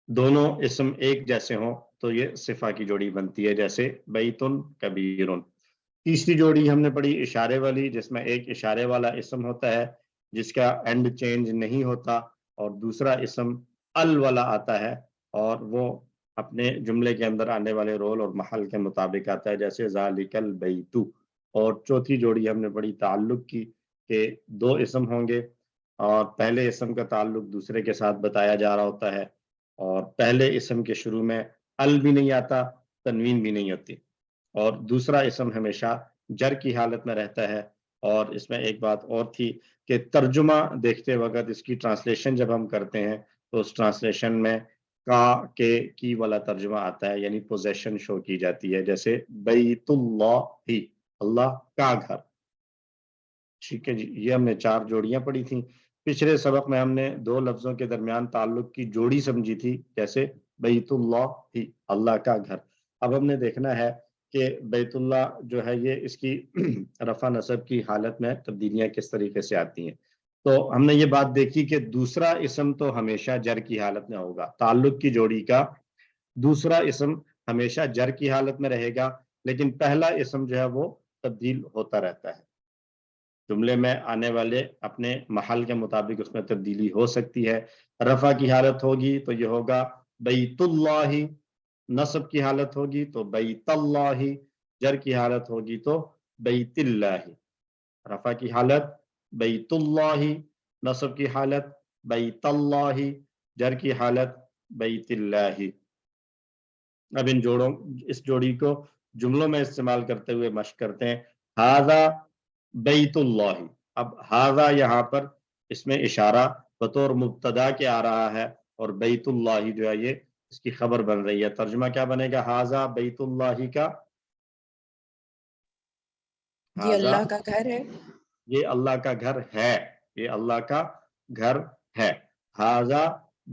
دونوں اسم ایک جیسے ہوں تو یہ صفہ کی جوڑی بنتی ہے، جیسے بیتن کبیرن. تیسری جوڑی ہم نے پڑھی اشارے والی، جس میں ایک اشارے والا اسم ہوتا ہے جس کا اینڈ چینج نہیں ہوتا، اور دوسرا اسم ال والا آتا ہے اور وہ اپنے جملے کے اندر آنے والے رول اور محل کے مطابق آتا ہے، جیسے ذالک البیت. اور چوتھی جوڑی ہم نے پڑھی تعلق کی کہ 2 اسم ہوں گے اور پہلے اسم کا تعلق دوسرے کے ساتھ بتایا جا رہا ہوتا ہے، اور پہلے اسم کے شروع میں ال بھی نہیں آتا، تنوین بھی نہیں ہوتی، اور دوسرا اسم ہمیشہ جر کی حالت میں رہتا ہے. اور اس میں ایک بات اور تھی کہ ترجمہ دیکھتے وقت اس کی ٹرانسلیشن جب ہم کرتے ہیں تو اس ٹرانسلیشن میں کا کے کی والا ترجمہ آتا ہے، یعنی پوزیشن شو کی جاتی ہے، جیسے بیت اللہ ہی، اللہ کا گھر. ٹھیک ہے جی، یہ ہم نے 4 جوڑیاں پڑھی تھیں. پچھلے سبق میں ہم نے 2 لفظوں کے درمیان تعلق کی جوڑی سمجھی تھی، جیسے بیت اللہ ہی، اللہ کا گھر. اب ہم نے دیکھنا ہے کہ بیت اللہ جو ہے یہ اس کی رفع نصب کی حالت میں تبدیلیاں کس طریقے سے آتی ہیں. تو ہم نے یہ بات دیکھی کہ دوسرا اسم تو ہمیشہ جر کی حالت میں ہوگا، تعلق کی جوڑی کا دوسرا اسم ہمیشہ جر کی حالت میں رہے گا، لیکن پہلا اسم جو ہے وہ تبدیل ہوتا رہتا ہے. جملے میں آنے والے اپنے محل کے مطابق اس میں تبدیلی ہو سکتی ہے. رفع کی حالت ہوگی تو یہ ہوگا بیت اللہ، نصب کی حالت ہوگی تو بیت اللہ، جر کی حالت ہوگی تو بیت اللہ. رفع کی حالت بیت اللہ، نصب کی حالت بیت اللہ، جر کی حالت بیت اللہ. اب اس جوڑی کو جملوں میں استعمال کرتے ہوئے مشق کرتے ہیں. ھذا بیت اللہ. اب ھذا یہاں پر اس میں اشارہ بطور مبتدا کے آ رہا ہے اور بیت اللہ جو ہے یہ اس کی خبر بن رہی ہے. ترجمہ کیا بنے گا ھذا بیت اللہ کا؟ یہ اللہ کا گھر ہے، یہ اللہ کا گھر ہے، یہ اللہ کا گھر ہے. ھذا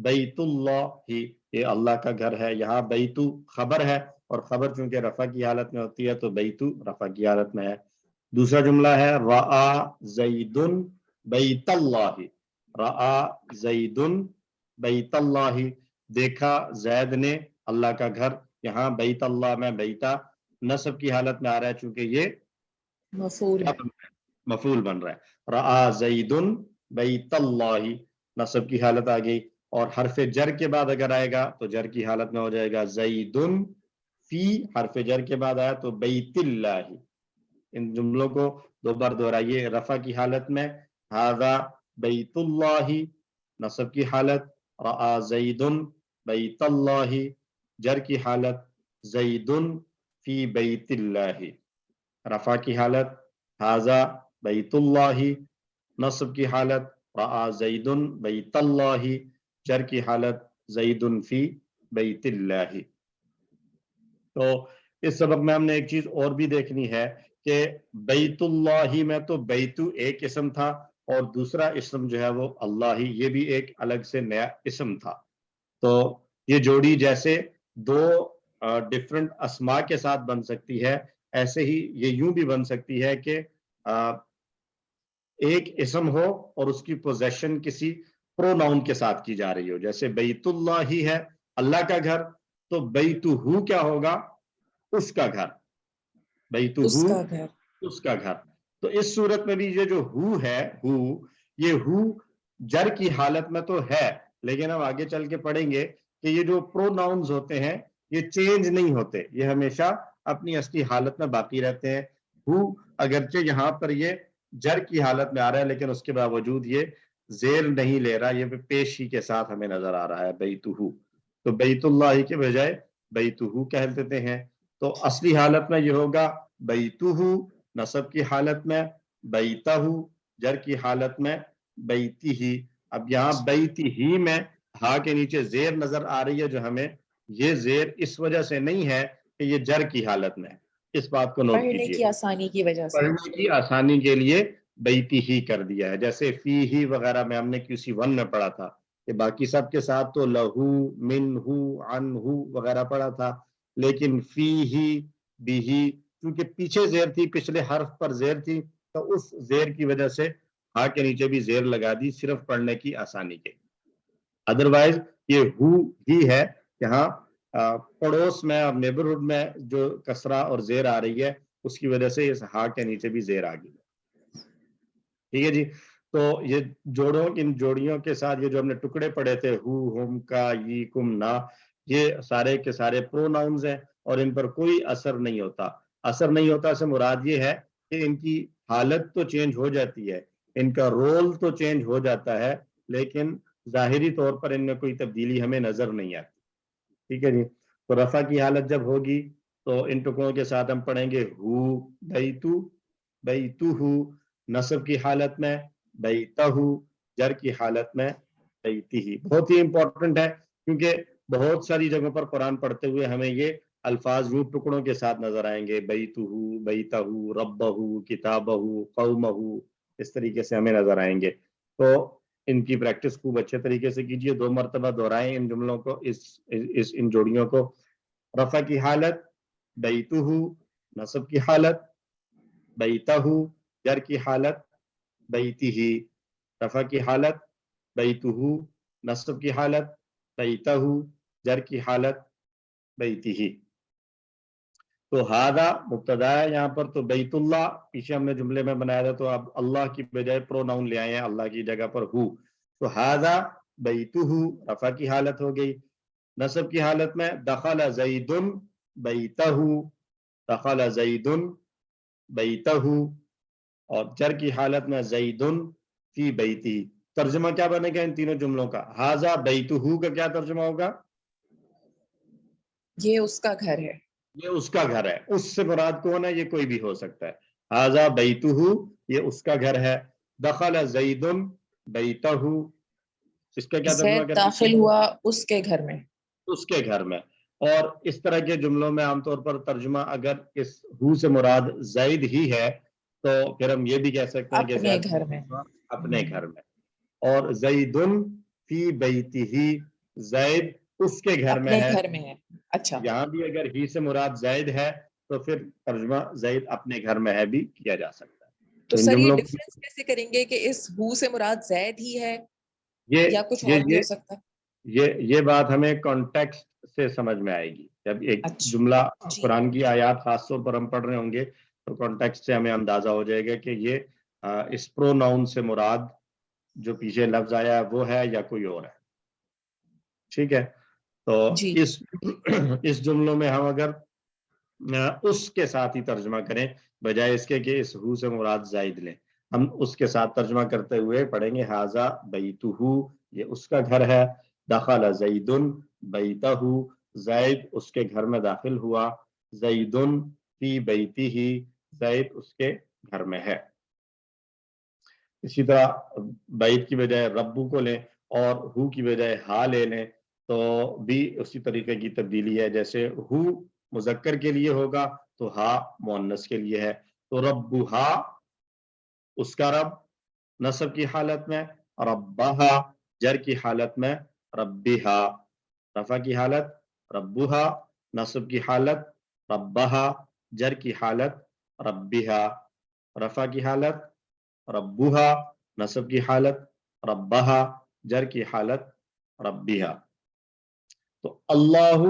بیت اللہ، یہ اللہ کا گھر ہے. یہاں بیتو خبر ہے اور خبر چونکہ رفع کی حالت میں ہوتی ہے تو بیتو رفع کی حالت میں ہے. دوسرا جملہ ہے رآ زید بیت اللہ. رآ زید بیت اللہ، دیکھا زید نے اللہ کا گھر. یہاں بیت اللہ میں بیتا نصب کی حالت میں آ رہا ہے چونکہ یہ مفعول ہے، مفعول بن رہا ہے. رآ زید بیت اللہ، نصب کی حالت آ گئی، اور حرف جر کے بعد اگر آئے گا تو جر کی حالت میں ہو جائے گا زید فی، حرف جر کے بعد آیا تو بیت اللہ. ان جملوں کو 2 بار دہرائیے. رفع کی حالت میں ھذا بیت اللہ، نصب کی حالت رآ زید بیت اللہ، جر کی حالت زید فی بیت اللہ. رفع کی حالت ھذا بیت اللہ، نصب کی حالت رآ زید بیت اللہ، جر کی حالت زید فی بیت اللہ. تو اس سبق میں ہم نے ایک چیز اور بھی دیکھنی ہے کہ بیت اللہ میں تو بیتو ایک اسم تھا اور دوسرا اسم جو ہے وہ اللہ ہی، یہ بھی ایک الگ سے نیا اسم تھا. تو یہ جوڑی جیسے 2 ڈفرنٹ اسماء کے ساتھ بن سکتی ہے، ایسے ہی یہ یوں بھی بن سکتی ہے کہ ایک اسم ہو اور اس کی پوزیشن کسی پروناؤن کے ساتھ کی جا رہی ہو. جیسے بیت اللہ ہی ہے اللہ کا گھر، تو بیتہ کیا ہوگا؟ اس کا گھر. بیتہ اس کا گھر. تو اس صورت میں بھی یہ جو ہو ہے، یہ ہو جر کی حالت میں تو ہے، لیکن ہم آگے چل کے پڑھیں گے کہ یہ جو پروناؤنز ہوتے ہیں یہ چینج نہیں ہوتے، یہ ہمیشہ اپنی اصلی حالت میں باقی رہتے ہیں. ہو اگرچہ یہاں پر یہ جر کی حالت میں آ رہا ہے لیکن اس کے باوجود یہ زیر نہیں لے رہا، یہ پیشی کے ساتھ ہمیں نظر آ رہا ہے بیتہ. تو بیت اللہ کے بجائے بیتہ کہہ دیتے ہیں. تو اصلی حالت میں یہ ہوگا بیتہ، نصب کی حالت میں بیتہ، جر کی حالت میں بیتہ. اب یہاں بیتہ میں ہا کے نیچے زیر نظر آ رہی ہے، جو ہمیں یہ زیر اس وجہ سے نہیں ہے کہ یہ جر کی حالت میں ہے. اس بات کو نوٹ پڑھنے کیجیے، کی آسانی کی وجہ سے، پڑھنے کی آسانی کے لیے بیتی ہی کر دیا ہے. جیسے فی ہی وغیرہ میں ہم نے QC1 میں پڑھا تھا کہ باقی سب کے ساتھ تو لہو منہو عنہو وغیرہ پڑھا تھا، لیکن فی ہی بھی ہی کیونکہ پیچھے زیر تھی، پچھلے حرف پر زیر تھی، تو اس زیر کی وجہ سے ہا کے نیچے بھی زیر لگا دی صرف پڑھنے کی آسانی کے. ادروائز یہ ہو ہی ہے، یہاں پڑوس میں اور نیبرہڈ میں جو کسرہ اور زیر آ رہی ہے اس کی وجہ سے اس ہا کے نیچے بھی زیر آ گئی. ٹھیک ہے جی. تو یہ جوڑوں، ان جوڑیوں کے ساتھ یہ جو ہم نے ٹکڑے پڑھے تھے ہو ہم کا ی کم نا، یہ سارے کے سارے پروناؤنز ہیں اور ان پر کوئی اثر نہیں ہوتا. اثر نہیں ہوتا سے مراد یہ ہے کہ ان کی حالت تو چینج ہو جاتی ہے، ان کا رول تو چینج ہو جاتا ہے، لیکن ظاہری طور پر ان میں کوئی تبدیلی ہمیں نظر نہیں آتی. ٹھیک ہے جی. تو رفع کی حالت جب ہوگی تو ان ٹکڑوں کے ساتھ ہم پڑھیں گے ہو بیتو، بیتو ہو. نصب کی حالت میں بیتہ، جر کی حالت میں بیتی ہی. بہت ہی امپورٹنٹ ہے کیونکہ بہت ساری جگہوں پر قرآن پڑھتے ہوئے ہمیں یہ الفاظ یوں ٹکڑوں کے ساتھ نظر آئیں گے، بیتہ، بیتہ، ربہ، کتابہ، قومہ، اس طریقے سے ہمیں نظر آئیں گے. تو ان کی پریکٹس خوب اچھے طریقے سے کیجئے، 2 مرتبہ دہرائیں ان جملوں کو، ان جوڑیوں کو. رفع کی حالت بیتہ، نصب کی حالت بیتہ، جر کی حالت بیتی ہی. رفع کی حالت بیتہ، نصب کی حالت بیتہ، جر کی حالت بیتی ہی. تو ہادہ مبتدا ہے یہاں پر، تو بیت اللہ پیچھے ہم نے جملے میں بنایا تھا، تو اب اللہ کی بجائے پروناؤن لے آئے ہیں اللہ کی جگہ پر ہو. تو ہادہ بیتہ رفع کی حالت ہو گئی. نصب کی حالت میں دخل زید بیتہ، دخل زید بیتہ، اور جر کی حالت میں زید فی بیتی. ترجمہ کیا بنے گا ان تینوں جملوں کا؟ ہاذا بیتہ کا کیا ترجمہ ہوگا؟ یہ اس کا گھر ہے. یہ اس کا گھر ہے. اس سے مراد کون ہے؟ یہ کوئی بھی ہو سکتا ہے. ہاذا بیتہ، یہ اس کا گھر ہے. دخل زید بیتہ، اس کا کیا ترجمہ زید کریں؟ داخل ہوا اس کے گھر میں. اس کے گھر میں. اور اس طرح کے جملوں میں عام طور پر ترجمہ اگر اس ہو سے مراد زید ہی ہے تو پھر ہم یہ بھی کہہ سکتے ہیں کہ اپنے زید گھر میں. اپنے گھر میں. اور زیدن فی بیتہ، زید اس کے گھر میں اپنے ہے. گھر میں ہے. اچھا. یہاں بھی اگر ہی سے مراد زید ہے تو پھر ترجمہ زید اپنے گھر میں ہے بھی کیا جا سکتا ہے. تو ان سر یہ جملوں ڈفرنس کیسے کریں گے کہ اس ہو سے مراد زید ہی ہے یہ یا کچھ اور بھی ہو سکتا ہے؟ یہ بات ہمیں کانٹیکسٹ سے سمجھ میں آئے گی. جب ایک اچھا جملہ جی. قرآن کی آیات خاص طور پر ہم پڑھ رہے ہوں گے تو کانٹیکسٹ سے ہمیں اندازہ ہو جائے گا کہ یہ اس پروناؤن سے مراد جو پیچھے لفظ آیا ہے وہ ہے یا کوئی اور ہے. ٹھیک ہے. تو جی. اس جملوں میں ہم اگر اس کے ساتھ ہی ترجمہ کریں بجائے اس کے کہ اس ہو سے مراد زائد لیں، ہم اس کے ساتھ ترجمہ کرتے ہوئے پڑھیں گے ہاذا بیتہ، یہ اس کا گھر ہے. دخل زید بیتہ، زید اس کے گھر میں داخل ہوا. زید فی بیتہ، زید اس کے گھر میں ہے. اسی طرح بیت کی بجائے ربو کو لیں اور ہو کی بجائے ہا لے لیں تو بھی اسی طریقے کی تبدیلی ہے. جیسے ہو مذکر کے لیے ہوگا تو ہا مؤنث کے لیے ہے. تو ربہا اس کا رب نصب کی حالت میں، ربہا جر کی حالت میں ربہا. رفع کی حالت ربہا، نصب کی حالت ربہا، جر کی حالت ربہا. رفع کی حالت ربہا، نصب کی حالت ربہا، جر کی حالت ربہا. تو اللہ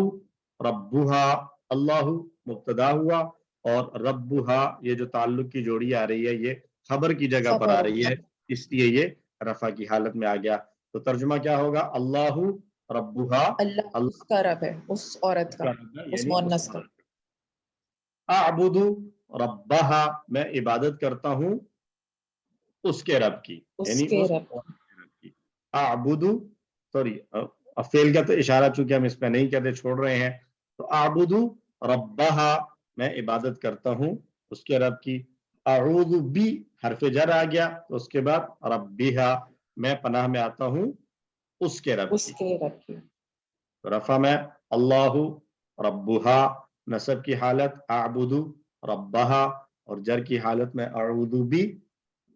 ربہا، اللہ مبتدا ہوا اور ربہا یہ جو تعلق کی جوڑی آ رہی ہے یہ خبر کی جگہ پر خبر آ رہی ہے، اس لیے یہ رفع کی حالت میں آ گیا. تو ترجمہ کیا ہوگا؟ اللہ ربہا، اللہ اس کا رب ہے، اس عورت کا، اس مؤنث کا. اعبد ربہا، میں عبادت کرتا ہوں اس کے رب کی، اس یعنی کے اس رب. رب کی. اعبد، سوری فعل کا تو اشارہ چونکہ ہم اس پہ نہیں کہتے چھوڑ رہے ہیں. تو اعبد ربہا، میں عبادت کرتا ہوں اس کے رب کی. اعوذ بی حرف جر آ گیا تو اس کے بعد ربہا، میں پناہ میں آتا ہوں اس کے رب اس کی. کے رب کی. رفع میں اللہ ربہا، نصب کی حالت اعبد ربہا، اور جر کی حالت میں اعوذ بی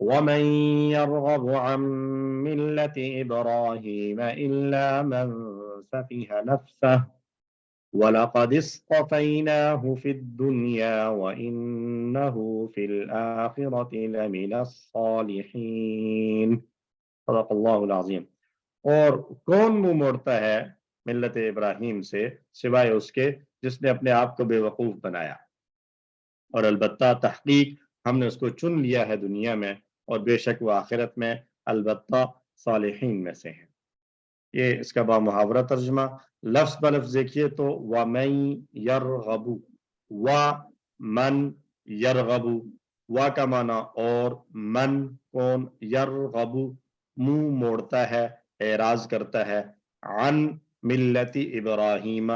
وَمَن يَرْغَبُ عَن مِّلَّةِ إِبْرَاهِيمَ إِلَّا مَن سَفِهَ نَفْسَهُ وَلَقَدِ اصْطَفَيْنَاهُ فِي الدُّنْيَا وَإِنَّهُ فِي الْآخِرَةِ لَمِنَ الصَّالِحِينَ صدق اللہ العظیم۔ اور کون منہ موڑتا ہے ملت ابراہیم سے سوائے اس کے جس نے اپنے آپ کو بے وقوف بنایا، اور البتہ تحقیق ہم نے اس کو چن لیا ہے دنیا میں، اور بے شک وہ آخرت میں البتہ صالحین میں سے ہیں۔ یہ اس کا با محاورہ ترجمہ لفظ بلفظ دیکھیے تو وَمَن يَرْغَبُ، وَمَن يَرْغَبُ، وا کا معنی اور، من کون، یرغب منہ موڑتا ہے، اعراض کرتا ہے، عن ملت ابراہیم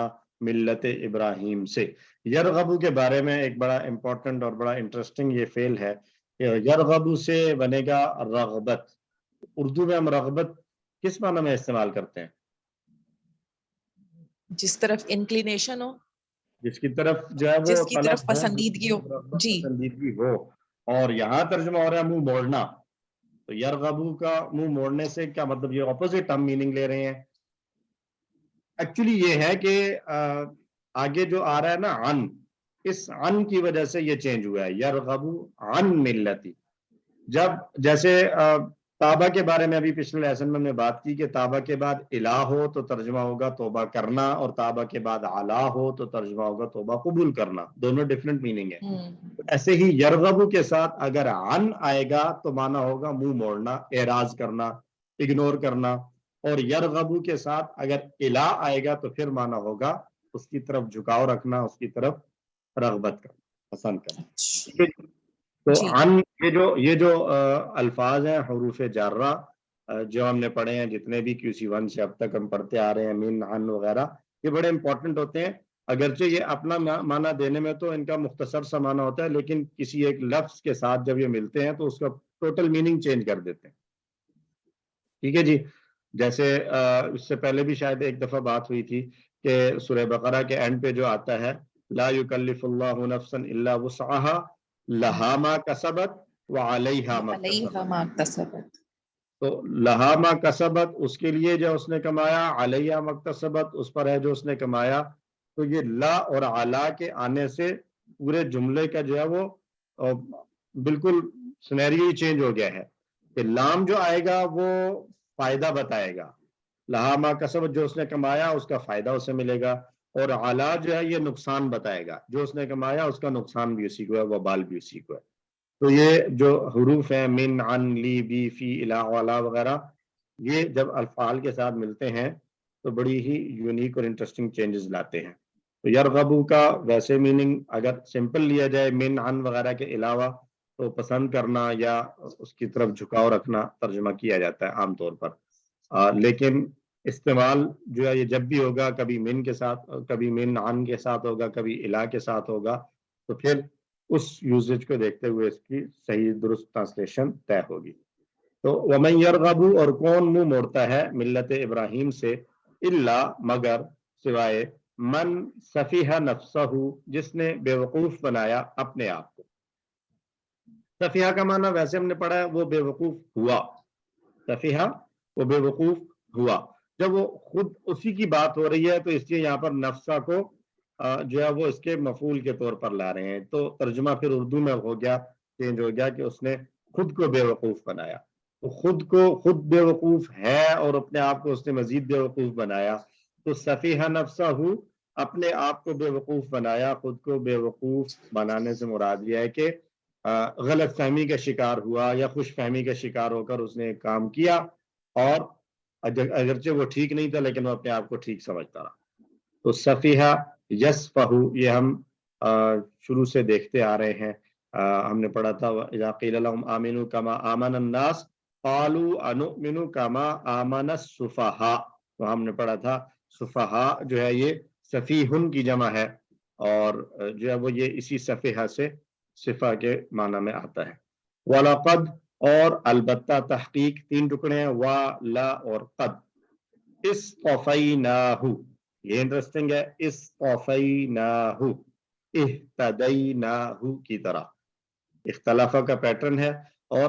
ملت ابراہیم سے۔ یرغبو کے بارے میں ایک بڑا امپورٹنٹ اور بڑا انٹرسٹنگ یہ فعل ہے کہ یرغبو سے بنے گا رغبت۔ اردو میں ہم رغبت کس معنی میں استعمال کرتے ہیں؟ جس طرف انکلینیشن ہو، جس کی طرف جو ہے وہ جس کی طلب طرف ہو، پسندیدگی ہو۔ رغبت جی پسندیدگی ہو، اور یہاں ترجمہ ہو رہا ہے منہ موڑنا۔ تو یرغبو کا منہ موڑنے سے کیا مطلب، یہ اپوزٹ ہم میننگ لے رہے ہیں۔ ایکچولی یہ ہے کہ آگے جو آ رہا ہے نا عن، اس عن کی وجہ سے یہ چینج ہوا ہے، یرغبو عن ملتی۔ جب جیسے تابہ کے بارے میں ابھی پچھلے لیسن میں ہم نے بات کی کہ تابہ کے بعد الہ ہو تو ترجمہ ہوگا توبہ کرنا، اور تابہ کے بعد علا ہو تو ترجمہ ہوگا توبہ قبول کرنا، دونوں ڈیفرنٹ میننگ ہے۔ ایسے ہی یرغبو کے ساتھ اگر عن آئے گا تو معنی ہوگا منہ موڑنا، اعراض کرنا، اگنور کرنا، اور یرغبو کے ساتھ اگر الہ آئے گا تو پھر معنی ہوگا اس کی طرف جھکاؤ رکھنا، اس کی طرف رغبت کرنا، پسند کرنا۔ ٹھیک ہے جی؟ تو جی عن یہ جو الفاظ ہیں حروف جارہ جو ہم نے پڑھے ہیں، جتنے بھی QC1 سے اب تک ہم پڑھتے آ رہے ہیں، من، عن وغیرہ، یہ بڑے امپورٹنٹ ہوتے ہیں۔ اگرچہ یہ اپنا معنی دینے میں تو ان کا مختصر سا معنی ہوتا ہے، لیکن کسی ایک لفظ کے ساتھ جب یہ ملتے ہیں تو اس کا ٹوٹل میننگ چینج کر دیتے ہیں۔ ٹھیک ہے جی؟ جیسے اس سے پہلے بھی شاید ایک دفعہ بات ہوئی تھی کہ سورہ بقرہ کے اینڈ پہ جو آتا ہے لا یکلف اللہ نفسا الا وسعها لہا ما کسبت وعلیہا ما اکتسبت۔ تو لہا ما کسبت اس کے لیے جو اس نے کمایا، علیہا ما اکتسبت اس پر ہے جو اس نے کمایا۔ تو یہ لا اور علا کے آنے سے پورے جملے کا جو ہے وہ بالکل سینیریو ہی چینج ہو گیا ہے کہ لام جو آئے گا وہ فائدہ بتائے گا، لہا ما کسبت جو اس نے کمایا اس کا فائدہ اسے ملے گا، اور علا جو ہے یہ نقصان بتائے گا، جو اس نے کمایا اس کا نقصان بھی اسی کو ہے، وبال بھی اسی کو ہے۔ تو یہ جو حروف ہیں من، عن، لی، بی، فی، الا، علا وغیرہ، یہ جب الفعال کے ساتھ ملتے ہیں تو بڑی ہی یونیک اور انٹرسٹنگ چینجز لاتے ہیں۔ تو یرغبو کا ویسے میننگ اگر سمپل لیا جائے من، عن وغیرہ کے علاوہ تو پسند کرنا یا اس کی طرف جھکاؤ رکھنا ترجمہ کیا جاتا ہے عام طور پر، لیکن استعمال جو ہے یہ جب بھی ہوگا کبھی من کے ساتھ، کبھی من عن کے ساتھ ہوگا، کبھی الہ کے ساتھ ہوگا، تو پھر اس یوزیج کو دیکھتے ہوئے اس کی صحیح درست ٹرانسلیشن طے ہوگی۔ تو ومن یرغب، اور کون منہ موڑتا ہے ملت ابراہیم سے، الا مگر، سوائے، من سفیہ نفسہ جس نے بے وقوف بنایا اپنے آپ کو۔ سفیہ کا معنی ویسے ہم نے پڑھا ہے وہ بے وقوف ہوا، سفیہ وہ بے وقوف ہوا۔ جب وہ خود اسی کی بات ہو رہی ہے تو اس لیے یہاں پر نفسہ کو جو ہے وہ اس کے مفعول کے طور پر لا رہے ہیں، تو ترجمہ پھر اردو میں ہو گیا، چینج ہو گیا کہ اس نے خود کو بے وقوف بنایا۔ تو خود بے وقوف ہے اور اپنے آپ کو اس نے مزید بے وقوف بنایا، تو سفیہ نفسہ اپنے آپ کو بے وقوف بنایا۔ خود کو بے وقوف بنانے سے مراد یہ ہے کہ غلط فہمی کا شکار ہوا یا خوش فہمی کا شکار ہو کر اس نے ایک کام کیا، اور اگرچہ وہ ٹھیک نہیں تھا لیکن وہ اپنے آپ کو ٹھیک سمجھتا رہا۔ تو سفیہ یسفہ یہ ہم شروع سے دیکھتے آ رہے ہیں، ہم نے پڑھا تھا اذا قیل لهم آمنوا كما آمن الناس قالوا انؤمن كما آمن السفہاء، تو ہم نے پڑھا تھا سفہاء جو ہے یہ سفیہن کی جمع ہے، اور جو ہے وہ یہ اسی سفیہ سے صفہ کے معنی میں آتا ہے۔ وَلَقَدْ، اور البتہ، تحقیق، تین ٹکڑے ہیں، وا، لا اور قد، اصطفیناہ، یہ انٹرسٹنگ ہے، اصطفیناہ، اہتدیناہ کی طرح، اختلافہ کا پیٹرن ہے، اور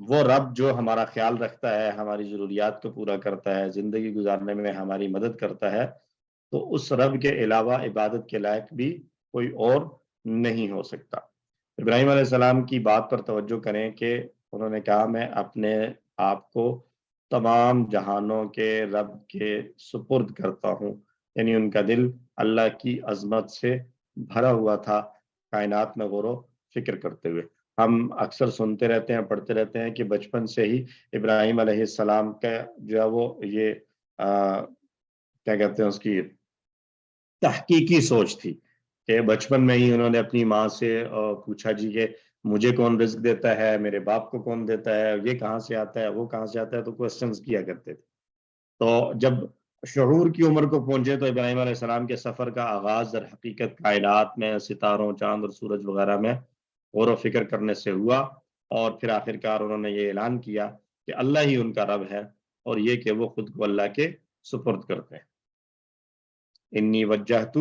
وہ رب جو ہمارا خیال رکھتا ہے، ہماری ضروریات کو پورا کرتا ہے، زندگی گزارنے میں ہماری مدد کرتا ہے، تو اس رب کے علاوہ عبادت کے لائق بھی کوئی اور نہیں ہو سکتا۔ ابراہیم علیہ السلام کی بات پر توجہ کریں کہ انہوں نے کہا میں اپنے آپ کو تمام جہانوں کے رب کے سپرد کرتا ہوں، یعنی ان کا دل اللہ کی عظمت سے بھرا ہوا تھا کائنات میں غور و فکر کرتے ہوئے۔ ہم اکثر سنتے رہتے ہیں، پڑھتے رہتے ہیں کہ بچپن سے ہی ابراہیم علیہ السلام کا جو ہے وہ یہ کیا کہتے ہیں اس کی تحقیقی سوچ تھی کہ بچپن میں ہی انہوں نے اپنی ماں سے پوچھا جی کہ مجھے کون رزق دیتا ہے، میرے باپ کو کون دیتا ہے، یہ کہاں سے آتا ہے، وہ کہاں سے آتا ہے، تو کوسچنز کیا کرتے تھے۔ تو جب شعور کی عمر کو پہنچے تو ابراہیم علیہ السلام کے سفر کا آغاز در حقیقت کائنات میں ستاروں، چاند اور سورج وغیرہ میں غور و فکر کرنے سے ہوا، اور پھر آخرکار انہوں نے یہ اعلان کیا کہ اللہ ہی ان کا رب ہے، اور یہ کہ وہ خود کو اللہ کے سپرد کرتے ہیں۔ انی وجہت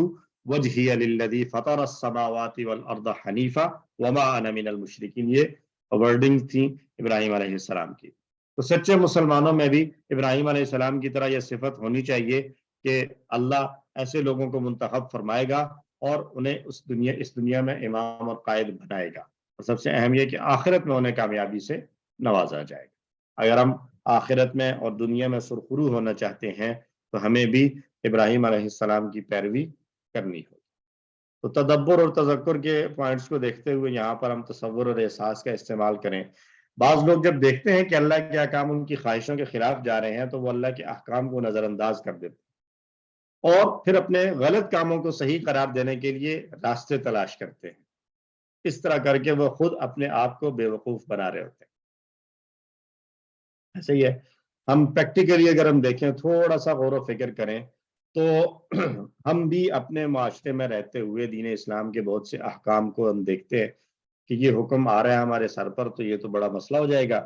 وجہی للذی فطر السماوات والارض حنیفا وما انا من المشرکین، یہ ورڈنگ تھی ابراہیم علیہ السلام کی۔ تو سچے مسلمانوں میں بھی ابراہیم علیہ السلام کی طرح یہ صفت ہونی چاہیے کہ اللہ ایسے لوگوں کو منتخب فرمائے گا اور انہیں اس دنیا میں امام اور قائد بنائے گا، اور سب سے اہم یہ کہ آخرت میں انہیں کامیابی سے نوازا جائے گا۔ اگر ہم آخرت میں اور دنیا میں سرخرو ہونا چاہتے ہیں تو ہمیں بھی ابراہیم علیہ السلام کی پیروی کرنی ہوگی۔ تو تدبر اور تذکر کے پوائنٹس کو دیکھتے ہوئے یہاں پر ہم تصور اور احساس کا استعمال کریں۔ بعض لوگ جب دیکھتے ہیں کہ اللہ کے احکام ان کی خواہشوں کے خلاف جا رہے ہیں تو وہ اللہ کے احکام کو نظر انداز کر دیتے ہیں اور پھر اپنے غلط کاموں کو صحیح قرار دینے کے لیے راستے تلاش کرتے ہیں۔ اس طرح کر کے وہ خود اپنے آپ کو بے وقوف بنا رہے ہوتے ہیں۔ ایسے ہی ہے، ہم پریکٹیکلی اگر ہم دیکھیں، تھوڑا سا غور و فکر کریں تو ہم بھی اپنے معاشرے میں رہتے ہوئے دین اسلام کے بہت سے احکام کو ہم دیکھتے ہیں کہ یہ حکم آ رہا ہے ہمارے سر پر تو یہ تو بڑا مسئلہ ہو جائے گا،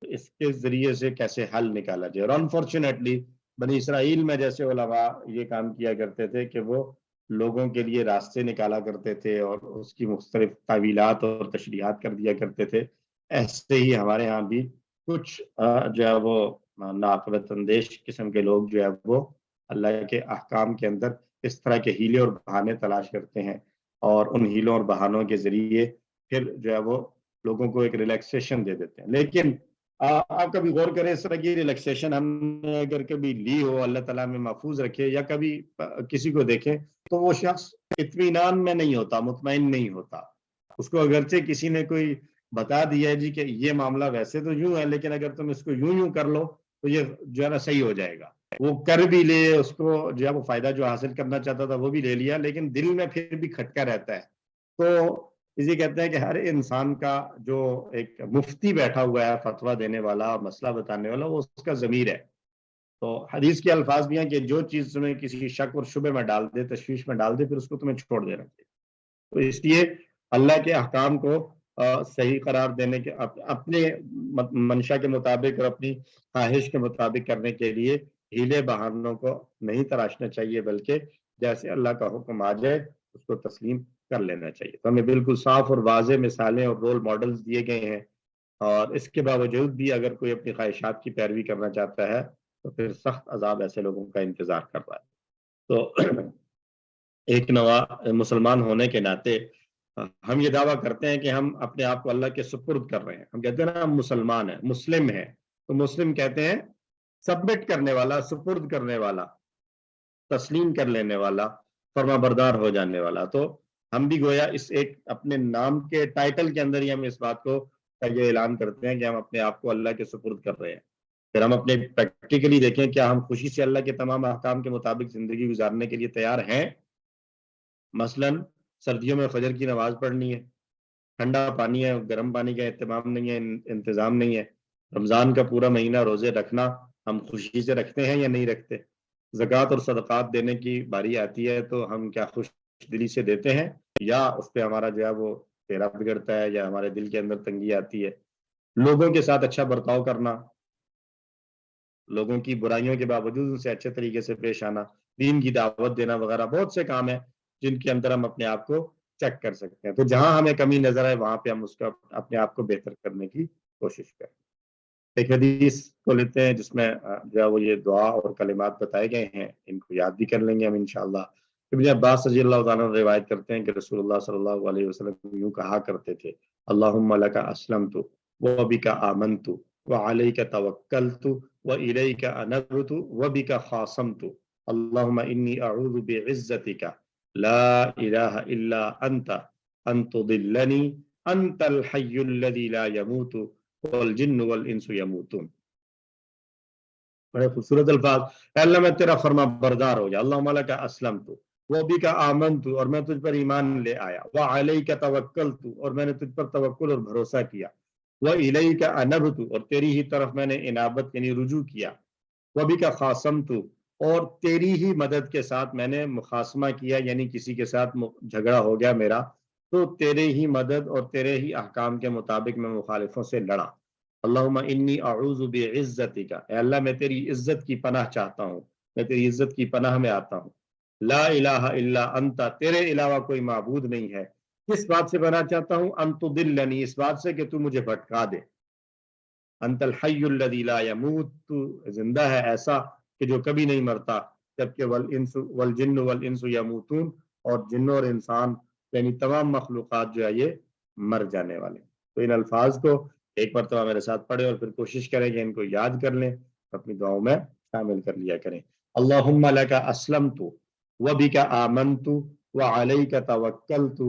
تو اس کے ذریعے سے کیسے حل نکالا جائے۔ اور انفارچونیٹلی بنی اسرائیل میں جیسے علماء یہ کام کیا کرتے تھے کہ وہ لوگوں کے لیے راستے نکالا کرتے تھے اور اس کی مختلف تعویلات اور تشریحات کر دیا کرتے تھے، ایسے ہی ہمارے ہاں بھی کچھ جو ہے وہ ناقابل اندیش قسم کے لوگ جو ہے وہ اللہ کے احکام کے اندر اس طرح کے ہیلے اور بہانے تلاش کرتے ہیں، اور ان ہیلوں اور بہانوں کے ذریعے پھر جو ہے وہ لوگوں کو ایک ریلیکسیشن دے دیتے ہیں۔ لیکن آپ کبھی غور کریں، اس طرح کی ریلیکسیشن ہم نے اگر کبھی لی ہو، اللہ تعالیٰ میں محفوظ رکھے، یا کبھی کسی کو دیکھیں تو وہ شخص اطمینان میں نہیں ہوتا، مطمئن نہیں ہوتا۔ اس کو اگرچہ کسی نے کوئی بتا دیا ہے جی کہ یہ معاملہ ویسے تو یوں ہے، لیکن اگر تم اس کو یوں کر لو تو یہ جو ہے نا صحیح ہو جائے گا، وہ کر بھی لے، اس کو جو ہے وہ فائدہ جو حاصل کرنا چاہتا تھا وہ بھی لے لیا، لیکن دل میں پھر بھی کھٹکا رہتا ہے۔ تو اسی کہتے ہیں کہ ہر انسان کا جو ایک مفتی بیٹھا ہوا ہے، فتویٰ دینے والا، مسئلہ بتانے والا، وہ اس کا ضمیر ہے۔ تو حدیث کے الفاظ بھی ہیں کہ جو چیز تمہیں کسی شک اور شبے میں ڈال دے، تشویش میں ڈال دے، پھر اس کو تمہیں چھوڑ دینا چاہیے۔ تو اس لیے اللہ کے احکام کو صحیح قرار دینے کے، اپنے منشا کے مطابق اور اپنی خواہش کے مطابق کرنے کے لیے ہیلے بہانوں کو نہیں تراشنا چاہیے، بلکہ جیسے اللہ کا حکم آ جائے اس کو تسلیم کر لینا چاہیے۔ تو ہمیں بالکل صاف اور واضح مثالیں اور رول ماڈلز دیے گئے ہیں، اور اس کے باوجود بھی اگر کوئی اپنی خواہشات کی پیروی کرنا چاہتا ہے تو پھر سخت عذاب ایسے لوگوں کا انتظار کر رہا ہے۔ تو ایک نواں مسلمان ہونے کے ناطے ہم یہ دعویٰ کرتے ہیں کہ ہم اپنے آپ کو اللہ کے سپرد کر رہے ہیں۔ ہم کہتے ہیں نا ہم مسلمان ہیں، مسلم ہیں، تو مسلم کہتے ہیں سبمٹ کرنے والا، سپرد کرنے والا، تسلیم کر لینے والا، فرما بردار ہو جانے والا۔ تو ہم بھی گویا اس ایک اپنے نام کے ٹائٹل کے اندر ہی ہم اس بات کو یہ اعلان کرتے ہیں کہ ہم اپنے آپ کو اللہ کے سپرد کر رہے ہیں۔ پھر ہم اپنے پریکٹیکلی دیکھیں، کیا ہم خوشی سے اللہ کے تمام احکام کے مطابق زندگی گزارنے کے لیے تیار ہیں؟ مثلاً سردیوں میں فجر کی نماز پڑھنی ہے، ٹھنڈا پانی ہے، گرم پانی کا اہتمام نہیں ہے، انتظام نہیں ہے۔ رمضان کا پورا مہینہ روزے رکھنا ہم خوشی سے رکھتے ہیں یا نہیں رکھتے؟ زکوٰۃ اور صدقات دینے کی باری آتی ہے تو ہم کیا خوش دلی سے دیتے ہیں، یا اس پہ ہمارا جو ہے وہ چہرہ بگڑتا ہے، یا ہمارے دل کے اندر تنگی آتی ہے؟ لوگوں کے ساتھ اچھا برتاؤ کرنا، لوگوں کی برائیوں کے باوجود ان سے اچھے طریقے سے پیش آنا، دین کی دعوت دینا وغیرہ، بہت سے کام ہیں جن کے اندر ہم اپنے آپ کو چیک کر سکتے ہیں۔ تو جہاں ہمیں کمی نظر آئے وہاں پہ ہم اس کا اپنے آپ کو بہتر کرنے کی کوشش کریں. ایک حدیث کو لیتے ہیں جس میں جو ہے وہ یہ دعا اور کلمات بتائے گئے ہیں, ان کو یاد بھی کر لیں گے ہم انشاءاللہ. ابن عباس رضی اللہ تعالیٰ عنہ روایت کرتے ہیں کہ رسول اللہ صلی اللہ علیہ وسلم یوں کہا کرتے تھے, اللہم لک اسلمت وبک آمنت وعلیک توکلت والیک انبت وبک خاصمت اللہم انی اعوذ بعزتک لا الہ الا انت ان تضلنی انت الحی الذی لا یموت والجن والانس یموتون. بڑے خوبصورت الفاظ. اے اللہ میں تیرا فرما بردار ہو گیا, اللہم لک اسلمت وبک آمنت, اور میں تجھ پر ایمان لے آیا, وعلیک توکلت, اور میں نے تجھ پر توکل اور بھروسہ کیا, والیک انبت, اور تیری ہی طرف میں نے انابت یعنی رجوع کیا, وبک خاصمت, اور تیری ہی مدد کے ساتھ میں نے مخاصمہ کیا یعنی کسی کے ساتھ جھگڑا ہو گیا میرا تو تیرے ہی مدد اور تیرے ہی احکام کے مطابق میں مخالفوں سے لڑا. اللہم انی اعوذ بعزتک, اے اللہ میں تیری عزت کی پناہ چاہتا ہوں, میں تیری عزت کی پناہ میں آتا ہوں. لا الہ الا انت, تیرے علاوہ کوئی معبود نہیں ہے. کس بات سے پناہ چاہتا ہوں؟ ان تضلنی, اس بات سے کہ تو مجھے بھٹکا دے. انت الحی الذی لا یموت, تو زندہ ہے ایسا کہ جو کبھی نہیں مرتا, جبکہ والجن والانس یموتون, اور جن اور انسان یعنی تمام مخلوقات جو ہے یہ مر جانے والے. تو ان الفاظ کو ایک مرتبہ میرے ساتھ پڑھیں اور پھر کوشش کریں کہ ان کو یاد کر لیں, اپنی دعاؤں میں شامل کر لیا کریں. اللہم لک اسلمت وبک آمنت وعلیک توکلت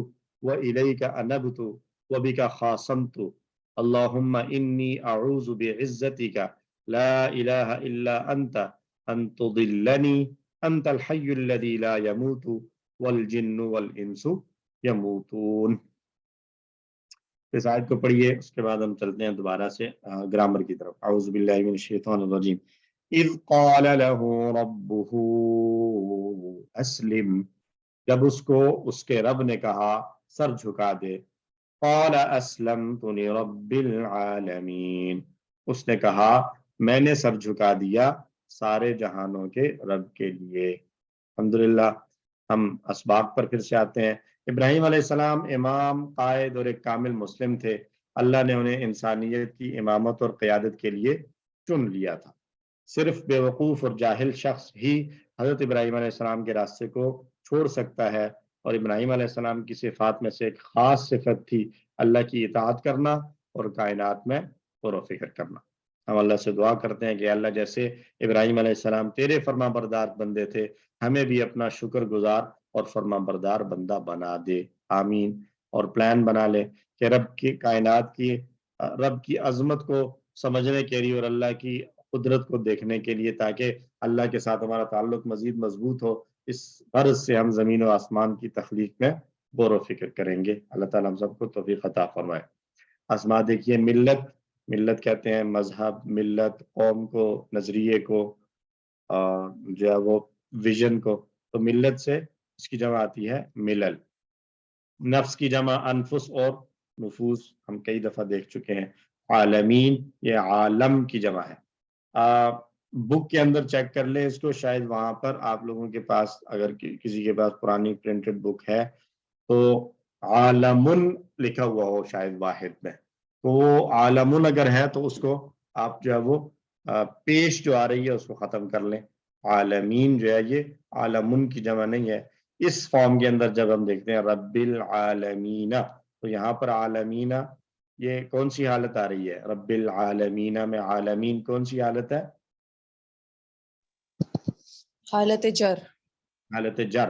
والیک انبت وبک خاصمت اللہم انی اعوذ بعزتک لا الہ الا انت ان تضلنی انت الحی الذی لا یموت والجن والانس یموتون. اس آیت کو پڑھیے, اس کے بعد ہم چلتے ہیں دوبارہ سے گرامر کی طرف. اعوذ باللہ من الشیطان الرجیم. اذ قال له ربه اسلم, جب اس کو اس کے رب نے کہا سر جھکا دے. قال اسلمت لرب العالمین, اس نے کہا میں نے سر جھکا دیا سارے جہانوں کے رب کے لیے. الحمدللہ ہم اسباق پر پھر سے آتے ہیں. ابراہیم علیہ السلام امام, قائد اور ایک کامل مسلم تھے. اللہ نے انہیں انسانیت کی امامت اور قیادت کے لیے چن لیا تھا. صرف بے وقوف اور جاہل شخص ہی حضرت ابراہیم علیہ السلام کے راستے کو چھوڑ سکتا ہے, اور ابراہیم علیہ السلام کی صفات میں سے ایک خاص صفت تھی اللہ کی اطاعت کرنا اور کائنات میں غور و فکر کرنا. ہم اللہ سے دعا کرتے ہیں کہ اللہ جیسے ابراہیم علیہ السلام تیرے فرما بردار بندے تھے, ہمیں بھی اپنا شکر گزار اور فرما بردار بندہ بنا دے. آمین. اور پلان بنا لے کہ رب کی کائنات کی, رب کی عظمت کو سمجھنے کے لیے اور اللہ کی قدرت کو دیکھنے کے لیے, تاکہ اللہ کے ساتھ ہمارا تعلق مزید مضبوط ہو. اس غرض سے ہم زمین و آسمان کی تخلیق میں غور و فکر کریں گے. اللہ تعالیٰ ہم سب کو توفیق عطا فرمائے. اسماء دیکھیے, ملت کہتے ہیں مذہب, ملت قوم کو, نظریے کو, جو ہے وہ ویژن کو. تو ملت سے اس کی جمع آتی ہے ملل. نفس کی جمع انفس اور نفوس ہم کئی دفعہ دیکھ چکے ہیں. عالمین یہ عالم کی جمع ہے. بک کے اندر چیک کر لیں اس کو, شاید وہاں پر آپ لوگوں کے پاس اگر کسی کے پاس پرانی پرنٹڈ بک ہے تو عالمن لکھا ہوا ہو شاید واحد میں, تو وہ عالمن اگر ہے تو اس کو آپ جو ہے وہ پیش جو آ رہی ہے اس کو ختم کر لیں. عالمین جو ہے یہ عالمن کی جمع نہیں ہے. اس فارم کے اندر جب ہم دیکھتے ہیں رب العالمین, تو یہاں پر عالمین یہ کون سی حالت آ رہی ہے؟ رب العالمین میں عالمین کون سی حالت ہے؟ حالت جر, حالت جر.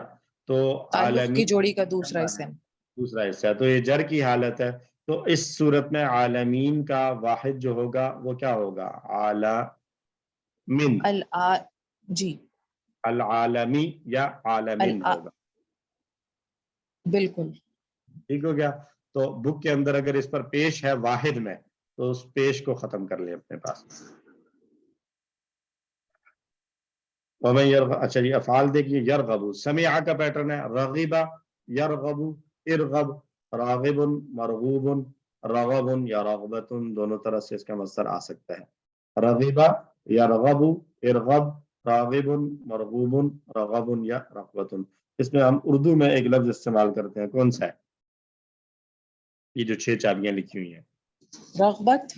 تو تعلق کی جوڑی کا دوسرا حصہ, تو یہ جر کی حالت ہے. تو اس صورت میں عالمین کا واحد جو ہوگا وہ کیا ہوگا؟ عالمین. جی العالمی یا عالمین ہوگا. بالکل ٹھیک ہو گیا. تو بک کے اندر اگر اس پر پیش ہے واحد میں تو اس پیش کو ختم کر لیں اپنے پاس. اچھا جی, افعال دیکھیے. یرغب, سمع کا پیٹرن ہے. رغبا, یرغب, ارغب, راغب, مرغوب, رغب یا رغبت, دونوں طرح سے اس کا مصدر آ سکتا ہے. رغبا, یرغب, ارغب, راغب, مرغوب, رغب یا رغبت. اس میں ہم اردو میں ایک لفظ استعمال کرتے ہیں, کون سا ہے؟ یہ جو 6 چابیاں لکھی ہوئی ہیں. رغبت.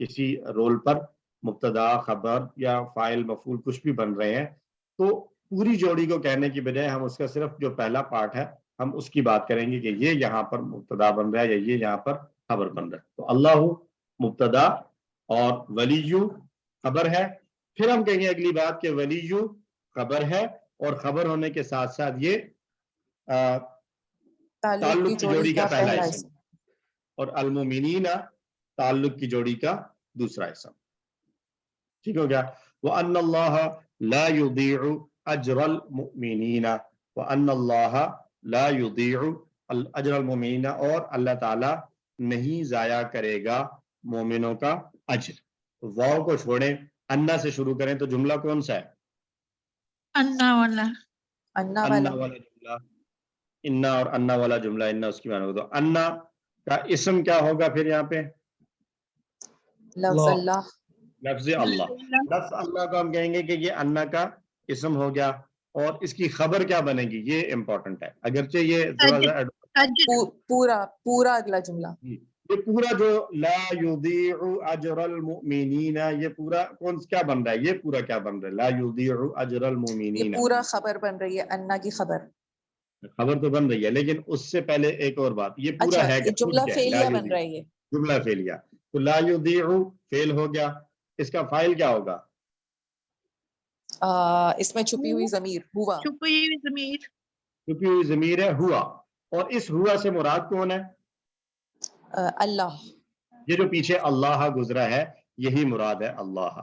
کسی رول پر مبتدا خبر یا فاعل مفعول کچھ بھی بن رہے ہیں تو پوری جوڑی کو کہنے کی بجائے ہم اس کا صرف جو پہلا پارٹ ہے ہم اس کی بات کریں گے کہ یہ یہاں پر مبتدا بن رہا ہے یا یہ یہاں پر خبر بن رہا ہے. تو اللہ مبتدا اور ولیو خبر ہے. پھر ہم کہیں گے اگلی بات کہ ولیو خبر ہے اور خبر ہونے کے ساتھ ساتھ یہ تعلق کی جوڑی کا پہلا اسم اور المؤمنین تعلق کی جوڑی کا دوسرا اسم. ٹھیک ہو گیا. وَأَنَّ اللَّهَ لَا يُضِيعُ أَجْرَ الْمُؤْمِنِينَ وَأَنَّ اللَّهَ لَا يُضِيعُ أَجْرَ الْمُؤْمِنِينَ اور اللہ تعالیٰ نہیں ضائع کرے گا مومنوں کا اجر. واو کو چھوڑیں انا سے شروع کریں تو جملہ کون سا ہے؟ انا والا انا انا والا والا جملہ. انا اور انا والا جملہ انا اس کی معنی ہوگا. تو انا کا اسم کیا ہوگا پھر یہاں پہ؟ لفظ اللہ. لفظ اللہ. لفظ اللہ کو ہم کہیں گے کہ یہ انا کا اسم ہو گیا اور اس کی خبر کیا بنے گی یہ امپورٹنٹ ہے. اگرچہ یہ تھوڑا سا پورا اگلا جملہ یہ پورا جو لا یضیع اجر المؤمنین یہ پورا کیا بن رہا ہے؟ یہ پورا کیا بن رہا ہے؟ لا یضیع اجر یہ المؤمنین پورا خبر بن رہی ہے انا کی خبر. خبر تو بن رہی ہے لیکن اس سے پہلے ایک اور بات یہ پورا اچھا ہے یہ کہ جملہ لا فعلیہ بن یضیع رہا ہے یہ جملہ فعلیہ. تو لا یضیع فعل ہو گیا. اس کا فاعل کیا ہوگا؟ اس میں چھپی ہوئی ضمیر ہوا. چھپی ہوئی ضمیر چھپی ہوئی ضمیر ہے ہوا اور اس ہوا سے مراد کون ہے؟ اللہ. یہ جو پیچھے اللہ گزرا ہے یہی مراد ہے اللہ.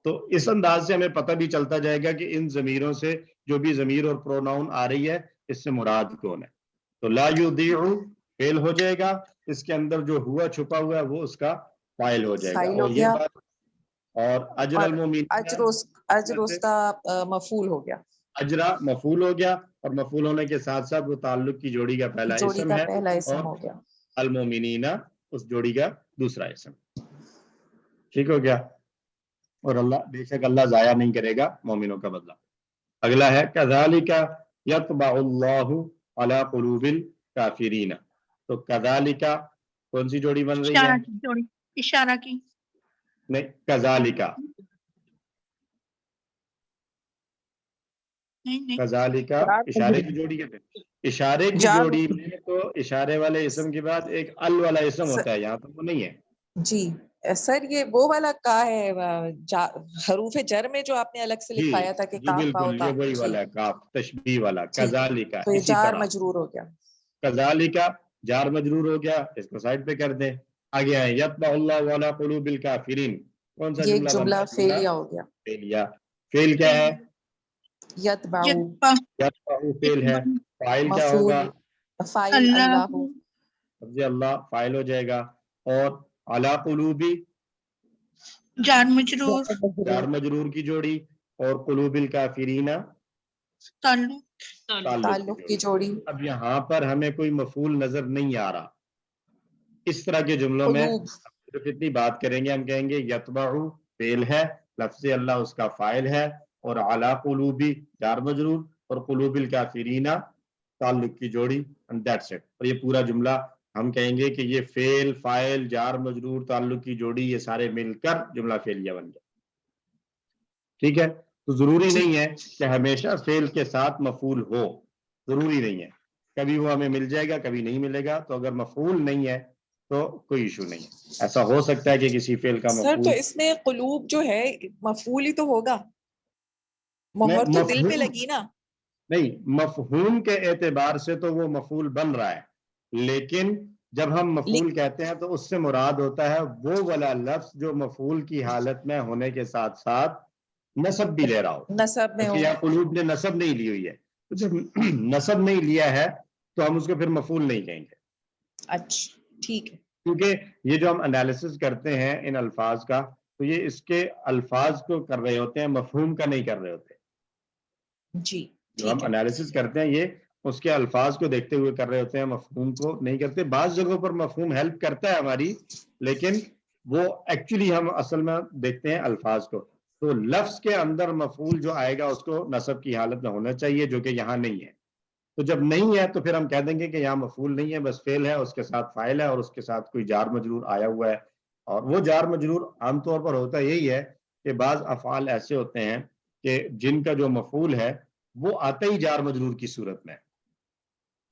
تو اس انداز سے ہمیں پتہ بھی چلتا جائے گا کہ ان ضمیروں سے جو بھی ضمیر اور پروناؤن آ رہی ہے اس سے مراد کون ہے. تو لا یضیع فعل ہو جائے گا. اس کے اندر جو ہوا چھپا ہوا ہے وہ اس کا فاعل ہو جائے گا. فاعل اور ہو یہ گیا بات اور اجر المؤمنین اجر اس کا مفعول ہو گیا. اجرا مفعول ہو گیا اور مفعول ہونے کے ساتھ ساتھ وہ تعلق کی جوڑی کا پہلا جوڑی اسم کا ہے پہلا اسم اور ہو گیا. المؤمنین اس جوڑی کا دوسرا اسم. ٹھیک ہو گیا. اور اللہ بے شک اللہ ضائع نہیں کرے گا مومنوں کا بدلہ. اگلا ہے کذالک یطبع اللہ علی قلوب الکافرین. تو کذالک کون سی جوڑی بن رہی ہے؟ اشارہ کی جوڑی اشارہ کی نہیں کذالک نہیں کذالک اشارے کی جوڑی کہتے ہیں. اشارے کی جوڑی میں تو اشارے والے اسم کے بعد ایک ال والا اسم ہوتا ہے یہاں تو وہ نہیں ہے. جی سر یہ وہ والا کا ہے حروف جر میں جو آپ نے الگ سے لکھوایا تھا کہ جی کاف بالکل کا یہ وہی والا ہے کاف تشبیہ والا. کذالک تو یہ اسی جار طرح مجرور ہو گیا. کذالک جار مجرور ہو گیا. اس کو سائڈ پہ کر دیں. آگے ہے یطبع اللہ علی قلوب الکافرین. کون سا یہ ایک جملہ بن رہا جملہ ہے؟ فعلیہ ہو گیا. فعلیہ. فعل کیا ہے؟ یتبع یتبع فعل ہے. فاعل کیا مفعول ہوگا؟ فاعل اللہ اللہ. لفظ اللہ فاعل ہو جائے گا. اور علی قلوبی جار مجرور جار مجرور کی جوڑی اور قلوب الکافرین تعلق کی جوڑی. اب یہاں پر ہمیں کوئی مفعول نظر نہیں آ رہا. اس طرح کے جملوں میں قلوب صرف اتنی بات کریں گے ہم کہیں گے یتبع فعل ہے لفظ اللہ اس کا فاعل ہے اور علی قلوبی جار مجرور اور قلوب الکافرین تعلق کی جوڑی and that's it. اور یہ پورا جملہ ہم کہیں گے کہ یہ فعل فاعل جار مجرور تعلق کی جوڑی یہ سارے مل کر جملہ فعلیہ بن گیا. ٹھیک ہے. تو ضروری نہیں ہے کہ ہمیشہ فعل کے ساتھ مفعول ہو. ضروری نہیں ہے. کبھی وہ ہمیں مل جائے گا کبھی نہیں ملے گا. تو اگر مفعول نہیں ہے تو کوئی ایشو نہیں ہے. ایسا ہو سکتا ہے کہ کسی فعل کا سر تو مفعول اس میں قلوب جو ہے مفعول ہی تو ہوگا. مہر تو دل پہ لگی نا. نہیں مفہوم کے اعتبار سے تو وہ مفعول بن رہا ہے لیکن جب ہم مفعول کہتے ہیں تو اس سے مراد ہوتا ہے وہ والا لفظ جو مفعول کی حالت میں ہونے کے ساتھ ساتھ نصب بھی لے رہا ہو. نصب میں یا قلوب نے نصب نہیں لی ہوئی ہے تو جب نصب نہیں لیا ہے تو ہم اس کو پھر مفعول نہیں کہیں گے. اچھا ٹھیک ہے. کیونکہ یہ جو ہم انالیسس کرتے ہیں ان الفاظ کا تو یہ اس کے الفاظ کو کر رہے ہوتے ہیں مفہوم کا نہیں کر رہے ہوتے. جی جو ہم انالیسس کرتے ہیں یہ اس کے الفاظ کو دیکھتے ہوئے کر رہے ہوتے ہیں مفہوم کو نہیں کرتے. بعض جگہوں پر مفہوم ہیلپ کرتا ہے ہماری لیکن وہ ایکچولی ہم اصل میں دیکھتے ہیں الفاظ کو. تو لفظ کے اندر مفعول جو آئے گا اس کو نصب کی حالت میں ہونا چاہیے جو کہ یہاں نہیں ہے. تو جب نہیں ہے تو پھر ہم کہہ دیں گے کہ یہاں مفعول نہیں ہے بس فعل ہے اس کے ساتھ فاعل ہے اور اس کے ساتھ کوئی جار مجرور آیا ہوا ہے اور وہ جار مجرور عام طور پر ہوتا یہی ہے کہ بعض افعال ایسے ہوتے ہیں کہ جن کا جو مفعول ہے وہ آتا ہی جار مجرور کی صورت میں،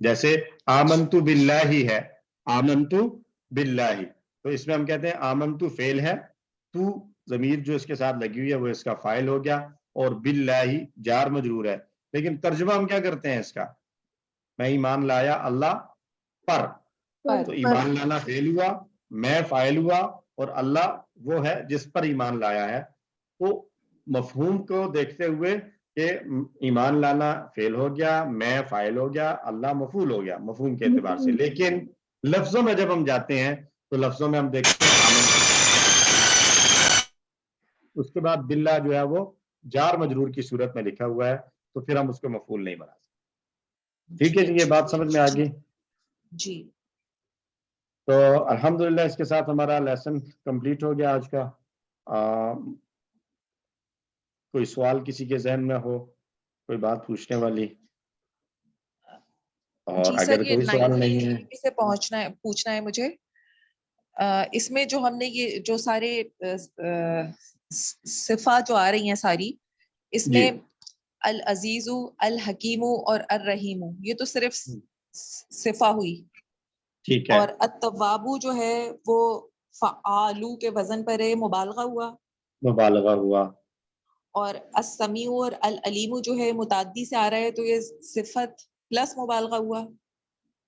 جیسے آمنتو باللہ ہے، آمنتو باللہ، تو اس میں ہم کہتے ہیں آمنتو فعل ہے، تو ضمیر جو اس کے ساتھ لگی ہوئی ہے وہ اس کا فاعل ہو گیا، اور باللہ جار مجرور ہے، لیکن ترجمہ ہم کیا کرتے ہیں اس کا؟ میں ایمان لایا اللہ پر، تو ایمان لانا فعل ہوا، میں فاعل ہوا، اور اللہ وہ ہے جس پر ایمان لایا ہے. تو مفہوم کو دیکھتے ہوئے کہ ایمان لانا فعل ہو گیا، میں فاعل ہو گیا، اللہ مفعول ہو گیا مفہوم کے اعتبار سے. لیکن لفظوں میں جب ہم جاتے ہیں تو لفظوں میں ہم دیکھتے ہیں اس کے بعد باللہ جو ہے وہ جار مجرور کی صورت میں لکھا ہوا ہے، تو پھر ہم اس کو مفعول نہیں بنا سکتے. ٹھیک ہے جی، یہ بات سمجھ میں آ گئی جی. تو الحمدللہ اس کے ساتھ ہمارا لیسن کمپلیٹ ہو گیا آج کا. کوئی سوال کسی کے ذہن میں ہو، کوئی بات پوچھنے والی؟ اور جی سر، اگر یہ کوئی سوال نہیں ہے سے پوچھنا ہے مجھے. اس میں جو ہم نے یہ جو سارے صفات جو آ رہی ہیں ساری، اس جی میں العزیز، الحکیم اور الرحیم، یہ تو صرف صفہ ہوئی. ٹھیک ہے، اور التواب جو ہے وہ فعالو کے وزن پر ہے، مبالغہ ہوا. مبالغہ ہوا. اور السمیع اور العلیم جو ہے متعدی سے آ رہا ہے، تو یہ صفت پلس مبالغہ ہوا.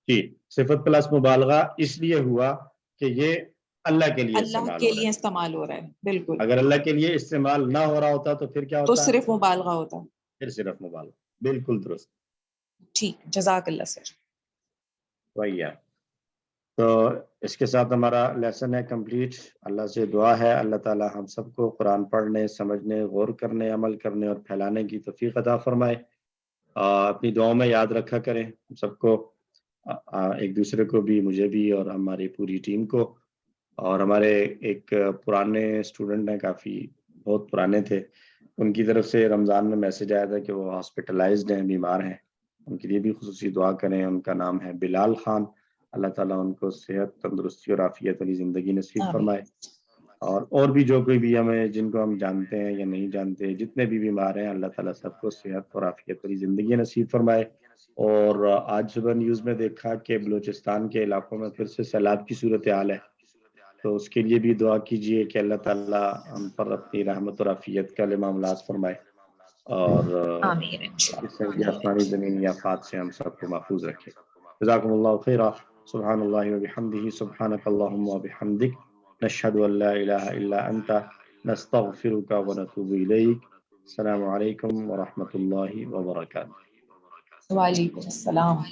جی، صفت پلس مبالغہ اس لیے ہوا کہ یہ اللہ کے لیے استعمال ہو رہا ہے. بالکل. اگر اللہ کے لیے استعمال نہ ہو رہا ہوتا تو پھر کیا تو ہوتا؟ صرف مبالغہ ہوتا. پھر صرف مبالغہ. بالکل درست. ٹھیک، جزاک اللہ سر. وہی ہے. تو اس کے ساتھ ہمارا لیسن ہے کمپلیٹ. اللہ سے دعا ہے اللہ تعالی ہم سب کو قرآن پڑھنے، سمجھنے، غور کرنے، عمل کرنے اور پھیلانے کی توفیق عطا فرمائے. اپنی دعاؤں میں یاد رکھا کریں ہم سب کو، ایک دوسرے کو بھی، مجھے بھی اور ہماری پوری ٹیم کو. اور ہمارے ایک پرانے اسٹوڈنٹ ہیں، کافی بہت پرانے تھے، ان کی طرف سے رمضان میں میسج آیا تھا کہ وہ ہاسپٹلائزڈ ہیں، بیمار ہیں. ان کے لیے بھی خصوصی دعا کریں. ان کا نام ہے بلال خان. اللہ تعالیٰ ان کو صحت، تندرستی اور عافیت والی زندگی نصیب فرمائے. اور بھی جو کوئی بھی ہمیں، جن کو ہم جانتے ہیں یا نہیں جانتے، جتنے بھی بیمار ہیں، اللہ تعالیٰ سب کو صحت اور عافیت والی زندگی نصیب فرمائے. اور آج صبح نیوز میں دیکھا کہ بلوچستان کے علاقوں میں پھر سے سیلاب کی صورتحال ہے، تو اس کے لیے بھی دعا کیجیے کہ اللہ تعالیٰ ہم پر اپنی رحمت اور عافیت کا معاملات فرمائے، اور آسمانی زمینی آفات سے ہم سب کو محفوظ رکھے. جزاکم اللہ خیرا. سبحان اللہ وبحمدہ، سبحانک اللہم وبحمدک، نشہد ان لا الہ الا انت، نستغفرک ونتوب الیک. السلام علیکم ورحمۃ اللہ وبرکاتہ. وعلیکم السلام.